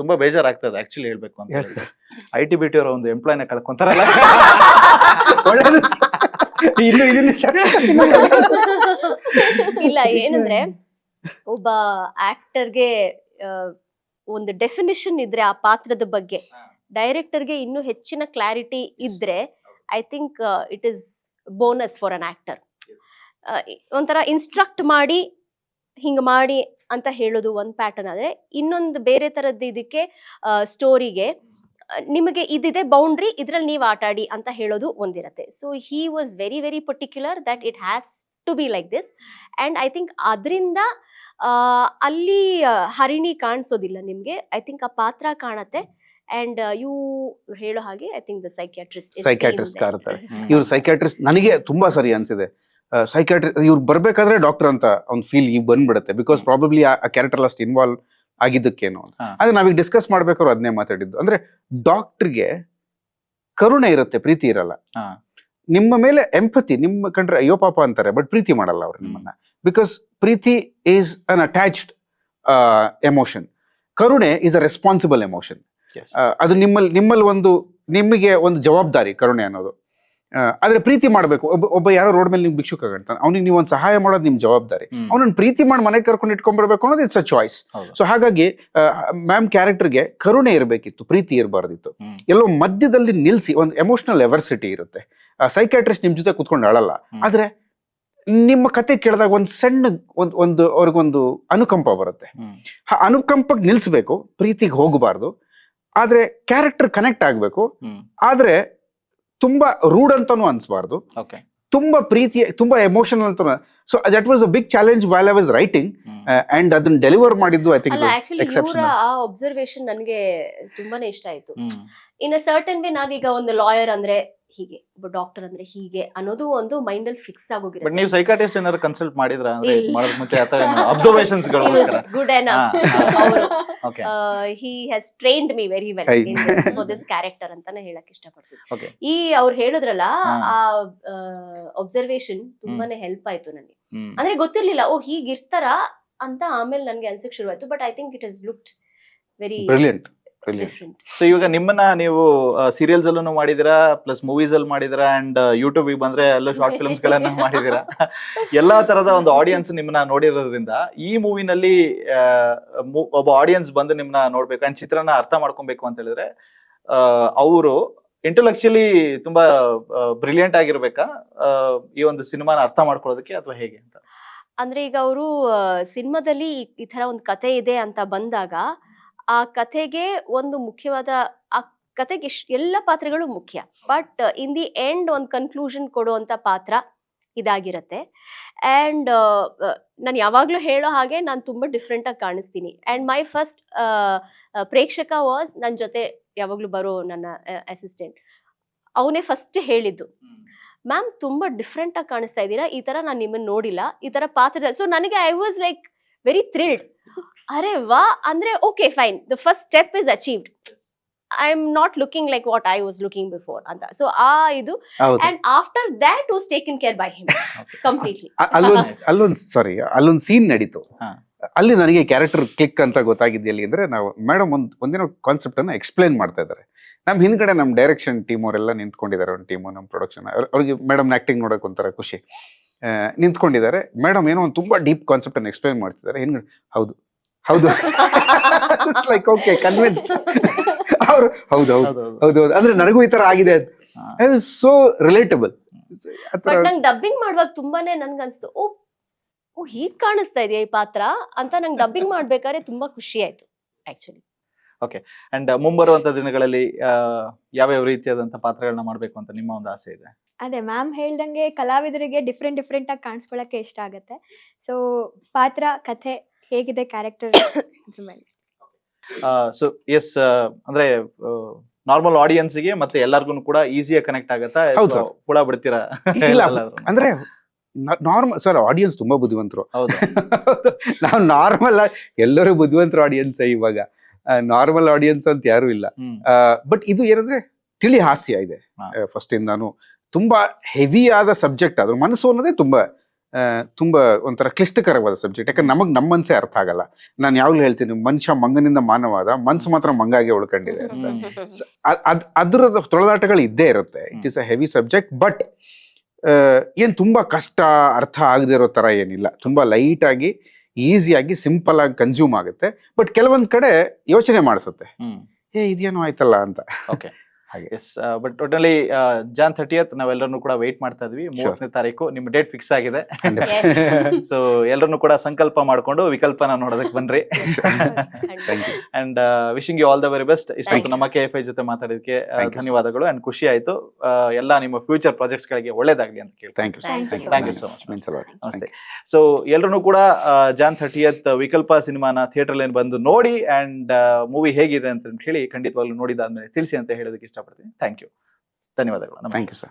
Speaker 1: ತುಂಬಾ ಬೇಜಾರಾಗ್ತದೆ ಆಕ್ಚುಲಿ ಹೇಳ್ಬೇಕು ಅಂತ. ITBT ಅವರ ಒಂದು ಎಂಪ್ಲಾಯ್ನ ಕಳ್ಕೊಂತಾರಲ್ಲ.
Speaker 2: ಇಲ್ಲ, ಏನಂದ್ರೆ ಒಬ್ಬ ಆಕ್ಟರ್ಗೆ ಒಂದು ಡೆಫಿನಿಷನ್ ಇದ್ರೆ ಆ ಪಾತ್ರದ ಬಗ್ಗೆ, ಡೈರೆಕ್ಟರ್ಗೆ ಇನ್ನೂ ಹೆಚ್ಚಿನ ಕ್ಲಾರಿಟಿ ಇದ್ರೆ I think it is bonus for an actor. ಒಂಥರ ಇನ್ಸ್ಟ್ರಕ್ಟ್ ಮಾಡಿ ಹಿಂಗ ಮಾಡಿ ಅಂತ ಹೇಳೋದು ಒಂದು ಪ್ಯಾಟರ್ನ್ ಆದ್ರೆ, ಇನ್ನೊಂದು ಬೇರೆ ತರದ್ದು ಇದಕ್ಕೆ ಸ್ಟೋರಿಗೆ ನಿಮಗೆ ಇದಿದೆ ಬೌಂಡ್ರಿ, ಇದ್ರಲ್ಲಿ ನೀವು ಆಟ ಆಡಿ ಅಂತ ಹೇಳೋದು ಒಂದಿರತ್ತೆ. So he was very very particular that it has to be like this. And I think ಅದರಿಂದ ಅಲ್ಲಿ ಹರಿಣಿ ಕಾಣಿಸೋದಿಲ್ಲ ನಿಮ್ಗೆ. ಐ ಥಿಂಕ್ ಆ ಪಾತ್ರ ಕಾಣತ್ತೆ. ಅಂಡ್ ಯು ಹೇಳೋ ಹಾಗೆ ಐ ಥಿಂಕ್ ದ ಸೈಕ್ಯಾಟ್ರಿಸ್ಟ್ ಕಾಣ್ತಾರೆ.
Speaker 3: ಇವ್ರು ಸೈಕ್ಯಾಟ್ರಿಸ್ಟ್ ನನಗೆ ತುಂಬಾ ಸರಿ ಅನ್ಸಿದೆ. ಸೈಕ್ಯಾಟ್ರಿಸ್ಟ್ ಇವ್ರು ಬರ್ಬೇಕಾದ್ರೆ ಡಾಕ್ಟರ್ ಅಂತ ಒಂದು ಫೀಲ್ ಈಗ ಬಂದ್ಬಿಡುತ್ತೆ. ಬಿಕಾಸ್ ಪ್ರಾಬಬ್ಲಿ ಆ ಕ್ಯಾರೆಕ್ಟರ್ ಅಷ್ಟು ಇನ್ವಾಲ್ವ್ ಆಗಿದ್ದಕ್ಕೇನೋ. ಅದೇ ನಾವೀಗ ಡಿಸ್ಕಸ್ ಮಾಡ್ಬೇಕಾದ್ರು ಅದನ್ನೇ ಮಾತಾಡಿದ್ದು. ಅಂದ್ರೆ ಡಾಕ್ಟರ್ಗೆ ಕರುಣೆ ಇರುತ್ತೆ, ಪ್ರೀತಿ ಇರಲ್ಲ. ನಿಮ್ಮ ಮೇಲೆ ಎಂಪತಿ, ನಿಮ್ಮ ಕಂಡ್ರೆ ಅಯ್ಯೋ ಪಾಪ ಅಂತಾರೆ, ಬಟ್ ಪ್ರೀತಿ ಮಾಡಲ್ಲ ಅವ್ರು ನಿಮ್ಮನ್ನ. ಬಿಕಾಸ್ ಪ್ರೀತಿ ಈಸ್ ಅನ್ ಅಟ್ಯಾಚ್ಡ್ ಎಮೋಷನ್. ಕರುಣೆ ಈಸ್ ಅ ರೆಸ್ಪಾನ್ಸಿಬಲ್ ಎಮೋಷನ್. ಅದು ನಿಮ್ಮಲ್ಲಿ ನಿಮಗೆ ಒಂದು ಜವಾಬ್ದಾರಿ ಕರುಣೆ ಅನ್ನೋದು. ಆದ್ರೆ ಪ್ರೀತಿ ಮಾಡ್ಬೇಕು. ಒಬ್ಬ ಯಾರೋ ರೋಡ್ ಮೇಲೆ ನಿಮ್ಗೆ ಭಿಕ್ಷುಕ ಕಾಣ್ತಾನೆ, ಅವ್ನಿಗೆ ನೀವು ಒಂದು ಸಹಾಯ ಮಾಡೋದು ನಿಮ್ ಜವಾಬ್ದಾರಿ. ಅವ್ನನ್ನ ಪ್ರೀತಿ ಮಾಡಿ ಮನೆಗೆ ಕರ್ಕೊಂಡು ಇಟ್ಕೊಂಡ್ಬರ್ಬೇಕು ಅನ್ನೋದು ಇಟ್ಸ್ ಅ ಚಾಯ್ಸ್. ಸೊ ಹಾಗಾಗಿ ಮ್ಯಾಮ್ ಕ್ಯಾರೆಕ್ಟರ್ಗೆ ಕರುಣೆ ಇರಬೇಕಿತ್ತು, ಪ್ರೀತಿ ಇರಬಾರ್ದಿತ್ತು. ಎಲ್ಲೋ ಮಧ್ಯದಲ್ಲಿ ನಿಲ್ಸಿ ಒಂದು ಎಮೋಷನಲ್ ಎವರ್ಸಿಟಿ ಇರುತ್ತೆ. ಸೈಕ್ಯಾಟ್ರಿಸ್ಟ್ ನಿಮ್ ಜೊತೆ ಕುತ್ಕೊಂಡು ಅಳಲ್ಲ, ಆದ್ರೆ ನಿಮ್ಮ ಕತೆ ಕೇಳಿದಾಗ ಒಂದು ಸಣ್ಣ ಒಂದು ಅವ್ರಿಗೊಂದು ಅನುಕಂಪ ಬರುತ್ತೆ. ಆ ಅನುಕಂಪಕ್ಕೆ ನಿಲ್ಸ್ಬೇಕು, ಪ್ರೀತಿಗೆ ಹೋಗಬಾರ್ದು. ಆದ್ರೆ ಕ್ಯಾರೆಕ್ಟರ್ ಕನೆಕ್ಟ್ ಆಗ್ಬೇಕು, ಆದ್ರೆ ತುಂಬಾ ರೂಡ್ ಅಂತಾನು ಅನ್ಸ್ಬಾರ್ದು, ತುಂಬಾ ಪ್ರೀತಿ, ತುಂಬಾ ಎಮೋಷನಲ್ ಅಂತ. So that was a big challenge while I was writing and ಅದನ್ನ ಡೆಲಿವರ್ ಮಾಡಿದ್ದು ಐ ಥಿಂಕ್ ಎಕ್ಸೆಪ್ಷನಲ್.
Speaker 2: ಆ ಅಬ್ಸರ್ವೇಷನ್ ನನಗೆ ತುಂಬಾನೇ ಇಷ್ಟ ಆಯ್ತು. ಇನ್ ಅ ಸರ್ಟನ್ ವೇ ನಾವೀಗ ಒಂದು ಲಾಯರ್ ಅಂದ್ರೆ ಹೀಗೆ, ಒಬ್ಬ ಡಾಕ್ಟರ್ ಅಂದ್ರೆ ಹೀಗೆ ಅನ್ನೋದು ಒಂದು ಮೈಂಡ್ ಅಲ್ಲಿ ಫಿಕ್ಸ್ ಆಗೋಗಿರುತ್ತೆ.
Speaker 1: ಬಟ್ ನೀವು ಸೈಕಾಟ್ರಿಸ್ಟ್ ಏನಾದ್ರು ಕನ್ಸಲ್ಟ್ ಮಾಡಿದ್ರಾ ಅಂದ್ರೆ ಮಾಡೋದು ಮುಂಚೆ ಅಥವಾ ಅಬ್ಸರ್ವೇಷನ್ಸ್ ಗಳು?
Speaker 2: Good enough. He has trained me very well in for this character ಅಂತಾನೆ ಹೇಳಕ್ ಇಷ್ಟಪಡ್ತೀನಿ. ಈ ಅವ್ರು ಹೇಳಿದ್ರಲ್ಲ ಆ ಅಬ್ಸರ್ವೇಷನ್ ತುಂಬಾನೇ ಹೆಲ್ಪ್ ಆಯ್ತು ನನಗೆ. ಅಂದ್ರೆ ಗೊತ್ತಿರ್ಲಿಲ್ಲ ಓ ಹೀಗಿರ್ತಾರ ಅಂತ, ಆಮೇಲೆ ನನ್ಗೆ ಅನ್ಸಕ್ ಶುರು ಆಯ್ತು. But I think it has looked very
Speaker 3: brilliant.
Speaker 1: So ಇವಾಗ ನಿಮ್ಮನ್ನ ನೀವು ಸೀರಿಯಲ್ಸ್ ಅಲ್ಲೂ ಮಾಡಿದಿರಾ, ಪ್ಲಸ್ ಮೂವೀಸ್ ಅಲ್ಲಿ ಮಾಡಿದಿರಾ, ಅಂಡ್ ಯೂಟ್ಯೂಬ್ ಬಂದ್ರೆ ಅಲ್ಲೂ ಶಾರ್ಟ್ ಫಿಲ್ಮ್ಸ್ ಗಳನ್ನ ಮಾಡಿದಿರಾ. ಎಲ್ಲಾ ತರದ ಒಂದು ಆಡಿಯನ್ಸ್ ನಿಮ್ಮನ್ನ ನೋಡಿರೋದ್ರಿಂದ ಈ ಮೂವಿನಲ್ಲಿ ಒಬ್ಬ ಆಡಿಯನ್ಸ್ ಬಂದು ನಿಮ್ಮನ್ನ ನೋಡ್ಬೇಕು ಅಂಡ್ ಚಿತ್ರನ ಅರ್ಥ ಮಾಡ್ಕೊಬೇಕು ಅಂತ ಹೇಳಿದ್ರೆ ಅವರು ಇಂಟೆಲೆಕ್ಚುಲಿ ತುಂಬಾ ಬ್ರಿಲಿಯಂಟ್ ಆಗಿರ್ಬೇಕಾ ಈ ಒಂದು ಸಿನಿಮಾನ ಅರ್ಥ ಮಾಡ್ಕೊಳ್ಳೋದಕ್ಕೆ, ಅಥವಾ ಹೇಗೆ ಅಂತ?
Speaker 2: ಅಂದ್ರೆ ಈಗ ಅವರು ಸಿನಿಮಾದಲ್ಲಿ ಈ ತರ ಒಂದು ಕತೆ ಇದೆ ಅಂತ ಬಂದಾಗ ಆ ಕಥೆಗೆ ಒಂದು ಮುಖ್ಯವಾದ, ಆ ಕತೆಗೆ ಎಲ್ಲ ಪಾತ್ರಗಳು ಮುಖ್ಯ, ಬಟ್ ಇನ್ ದಿ ಎಂಡ್ ಒಂದು ಕನ್ಕ್ಲೂಷನ್ ಕೊಡುವಂತ ಪಾತ್ರ ಇದಾಗಿರತ್ತೆ. ಅಂಡ್ ನಾನು ಯಾವಾಗ್ಲೂ ಹೇಳೋ ಹಾಗೆ ನಾನು ತುಂಬಾ ಡಿಫ್ರೆಂಟ್ ಆಗಿ ಕಾಣಿಸ್ತೀನಿ. ಅಂಡ್ ಮೈ ಫಸ್ಟ್ ಪ್ರೇಕ್ಷಕ ವಾಸ್ ನನ್ನ ಜೊತೆ ಯಾವಾಗ್ಲೂ ಬರೋ ನನ್ನ ಅಸಿಸ್ಟೆಂಟ್. ಅವನೇ ಫಸ್ಟ್ ಹೇಳಿದ್ದು, ಮ್ಯಾಮ್ ತುಂಬಾ ಡಿಫ್ರೆಂಟ್ ಆಗಿ ಕಾಣಿಸ್ತಾ ಇದ್ದೀರಾ, ಈ ತರ ನಾನು ನಿಮ್ಮನ್ನ ನೋಡಿಲ್ಲ, ಈ ತರ ಪಾತ್ರದಲ್ಲಿ. ಸೊ ನನಗೆ I was like very thrilled. ಅರೆ ವಾ, ಅಂದ್ರೆ okay fine, the first step is achieved. I am not looking like what I was looking before ಅಂತ. ಸೊ ಆ ಇದು, and after that was taken care bye him completely.
Speaker 3: ಅಲ್ಲೊಂದು scene ನಡೀತು. ಅಲ್ಲಿ ನನಗೆ ಕ್ಯಾರೆಕ್ಟರ್ ಕ್ಲಿಕ್ ಅಂತ ಗೊತ್ತಾಗಿದ್ದು ಎಲ್ಲಿ ಅಂದ್ರೆ, ನಾವು ಮೇಡಮ್ ಒಂದಿನ ಕಾನ್ಸೆಪ್ಟ್ ಅನ್ನ ಎಕ್ಸ್ಪ್ಲೈನ್ ಮಾಡ್ತಾ ಇದ್ದಾರೆ. ನಮ್ ಹಿಂದ್ಗಡೆ ನಮ್ ಡೈರೆಕ್ಷನ್ ಟೀಮ್ ಅವರೆಲ್ಲ ನಿಂತ್ಕೊಂಡಿದ್ದಾರೆ. ಒಂದು ಟೀಮು, ನಮ್ ಪ್ರೊಡಕ್ಷನ್ ಅವ್ರಿಗೆ ಮೇಡಮ್ ಆಕ್ಟಿಂಗ್ ನೋಡಕ್ ಒಂಥರ ಖುಷಿ. ನಿಂತ್ಕೊಂಡಿದ್ದಾರೆ. ಮೇಡಮ್ ಏನೋ ಒಂದು ತುಂಬಾ ಡೀಪ್ ಕಾನ್ಸೆಪ್ಟ್ ಅನ್ನು ಎಕ್ಸ್ಪ್ಲೈನ್ ಮಾಡ್ತಿದ್ದಾರೆ. ಹಿಂದ್ಗಡೆ ಹೌದು ಹೌದು ಲೈಕ್ ಓಕೆ ಕನ್ವಿನ್ಸ್. ಅವ್ರು ಹೌದು ಹೌದು ಹೌದು ಅಂದ್ರೆ ನನಗೂ ಈ ತರ ಆಗಿದೆ. I was so relatable.
Speaker 2: But ನಂಗೆ ಡಬ್ಬಿಂಗ್ ಮಾಡುವಾಗ ತುಂಬಾನೇ ನನ್ಗನ್ಸ್ತು, ಓ ಹೀಗ್ ಕಾಣಿಸ್ತಾ ಇದೆಯಾ ಈ ಪಾತ್ರ ಅಂತ. ನಂಗೆ ಡಬ್ಬಿಂಗ್ ಮಾಡ್ಬೇಕಾದ್ರೆ ತುಂಬಾ ಖುಷಿ ಆಯ್ತು ಆಕ್ಚುಲಿ.
Speaker 1: ಓಕೆ. ಅಂಡ್ ಮುಂಬರುವಂತ ದಿನಗಳಲ್ಲಿ ಯಾವ್ಯಾವ ರೀತಿಯಾದಂತ ಪಾತ್ರಗಳನ್ನ ಮಾಡ್ಬೇಕು ಅಂತ ನಿಮ್ಮ ಒಂದು ಆಸೆ ಇದೆ?
Speaker 4: ಅದೇ ಮ್ಯಾಮ್ ಹೇಳ್ದಂಗೆ ಕಲಾವಿದರಿಗೆ ಡಿಫ್ರೆಂಟ್ ಆಗಿ ಕಾಣಿಸ್ಕೊಳಕ್ಕೆ ಇಷ್ಟ ಆಗುತ್ತೆ. ಸೊ ಪಾತ್ರ, ಕಥೆ ಹೇಗಿದೆ, ಕ್ಯಾರೆಕ್ಟರ್ ಅದ್ರ ಮೇಲೆ.
Speaker 1: ಸೊ ಎಸ್, ಅಂದ್ರೆ ನಾರ್ಮಲ್ ಆಡಿಯನ್ಸ್ಗೆ ಮತ್ತೆ ಎಲ್ಲರಿಗೂ ಕೂಡ ಈಸಿಯಾಗಿ ಕನೆಕ್ಟ್ ಆಗತ್ತಾ?
Speaker 3: ಹೌದು sir.
Speaker 1: ಹುಳ ಬಿಡ್ತೀರಾ?
Speaker 3: ಇಲ್ಲ ಅಂದ್ರೆ ನಾರ್ಮಲ್ ಸರ್, ಆಡಿಯನ್ಸ್ ತುಂಬಾ ಬುದ್ಧಿವಂತರು.
Speaker 1: ಹೌದು.
Speaker 3: ನಾವು ನಾರ್ಮಲ್, ಎಲ್ಲರೂ ಬುದ್ಧಿವಂತರು ಆಡಿಯನ್ಸ್. ಇವಾಗ ನಾರ್ಮಲ್ ಆಡಿಯನ್ಸ್ ಅಂತ ಯಾರು ಇಲ್ಲ. ಬಟ್ ಇದು ಏನಂದ್ರೆ ತಿಳಿ ಹಾಸ್ಯ ಇದೆ ಫಸ್ಟ್ ಇಂದಾನು. ತುಂಬಾ ಹೆವಿ ಆದ ಸಬ್ಜೆಕ್ಟ್ ಆದ್ರೂ ಮನಸ್ಸು ಅನ್ನೋದೇ ತುಂಬಾ ಒಂಥರ ಕ್ಲಿಷ್ಟಕರವಾದ ಸಬ್ಜೆಕ್ಟ್. ಯಾಕಂದ್ರೆ ನಮ್ಮ ಮನ್ಸೇ ಅರ್ಥ ಆಗಲ್ಲ. ನಾನು ಯಾವಾಗ್ಲೂ ಹೇಳ್ತೀನಿ, ಮನುಷ್ಯ ಮಂಗನಿಂದ ಮಾನವಾದ, ಮನ್ಸು ಮಾತ್ರ ಮಂಗಾಗಿ ಉಳ್ಕೊಂಡಿದೆ ಅಂತ. ಅದ್ರ ತೊಳೆದಾಟಗಳು ಇದ್ದೇ ಇರುತ್ತೆ. It is a heavy subject. But ಏನ್ ತುಂಬಾ ಕಷ್ಟ, ಅರ್ಥ ಆಗದೆ ಇರೋ ತರ ಏನಿಲ್ಲ. ತುಂಬಾ ಲೈಟ್ ಆಗಿ, ಈಸಿಯಾಗಿ, ಸಿಂಪಲ್ ಆಗಿ ಕನ್ಸ್ಯೂಮ್ ಆಗುತ್ತೆ. ಬಟ್ ಕೆಲವೊಂದ್ ಕಡೆ ಯೋಚನೆ ಮಾಡಿಸುತ್ತೆ, ಇದೇನೋ ಆಯ್ತಲ್ಲ ಅಂತ.
Speaker 1: ಓಕೆ. ಎಸ್, ಬಟ್ ಒಟ್ಟಲ್ಲಿ ಜಾನ್ 30th ನಾವೆಲ್ಲರನ್ನು ಕೂಡ ವೇಟ್ ಮಾಡ್ತಾ ಇದ್ವಿ. 30ನೇ ತಾರೀಕು ನಿಮ್ಮ ಡೇಟ್ ಫಿಕ್ಸ್ ಆಗಿದೆ. ಸೊ ಎಲ್ಲರನ್ನು ಕೂಡ ಸಂಕಲ್ಪ ಮಾಡ್ಕೊಂಡು ವಿಕಲ್ಪನ ನೋಡೋದಕ್ಕೆ ಬನ್ರಿ. And wishing you all the very best. ಇಷ್ಟೊಂದು ನಮ್ಮ KFI ಜೊತೆ ಮಾತಾಡಿದಕ್ಕೆ ಧನ್ಯವಾದಗಳು. ಅಂಡ್ ಖುಷಿ ಆಯ್ತು. ಎಲ್ಲ ನಿಮ್ಮ ಫ್ಯೂಚರ್ ಪ್ರಾಜೆಕ್ಟ್ಸ್ ಗಳಿಗೆ ಒಳ್ಳೇದಾಗ್ಲಿ ಅಂತ ಕೇಳಿ.
Speaker 3: Thank you so much.
Speaker 1: ನಮಸ್ತೆ. ಸೊ ಎಲ್ಲರನ್ನು ಕೂಡ ಜಾನ್ 30th ವಿಕಲ್ಪ ಸಿನಿಮಾನ ಥಿಯೇಟರ್ ಅಲ್ಲಿ ಬಂದು ನೋಡಿ, ಅಂಡ್ ಮೂವಿ ಹೇಗಿದೆ ಅಂತ ಹೇಳಿ ಖಂಡಿತವಾಗ್ಲೂ ನೋಡಿದಾದ್ಮೇಲೆ ತಿಳಿಸಿ ಅಂತ ಹೇಳೋದಕ್ಕೆ ಇಷ್ಟಪಡ್ತೀನಿ. ಥ್ಯಾಂಕ್ ಯು, ಧನ್ಯವಾದಗಳು.
Speaker 3: Thank you sir.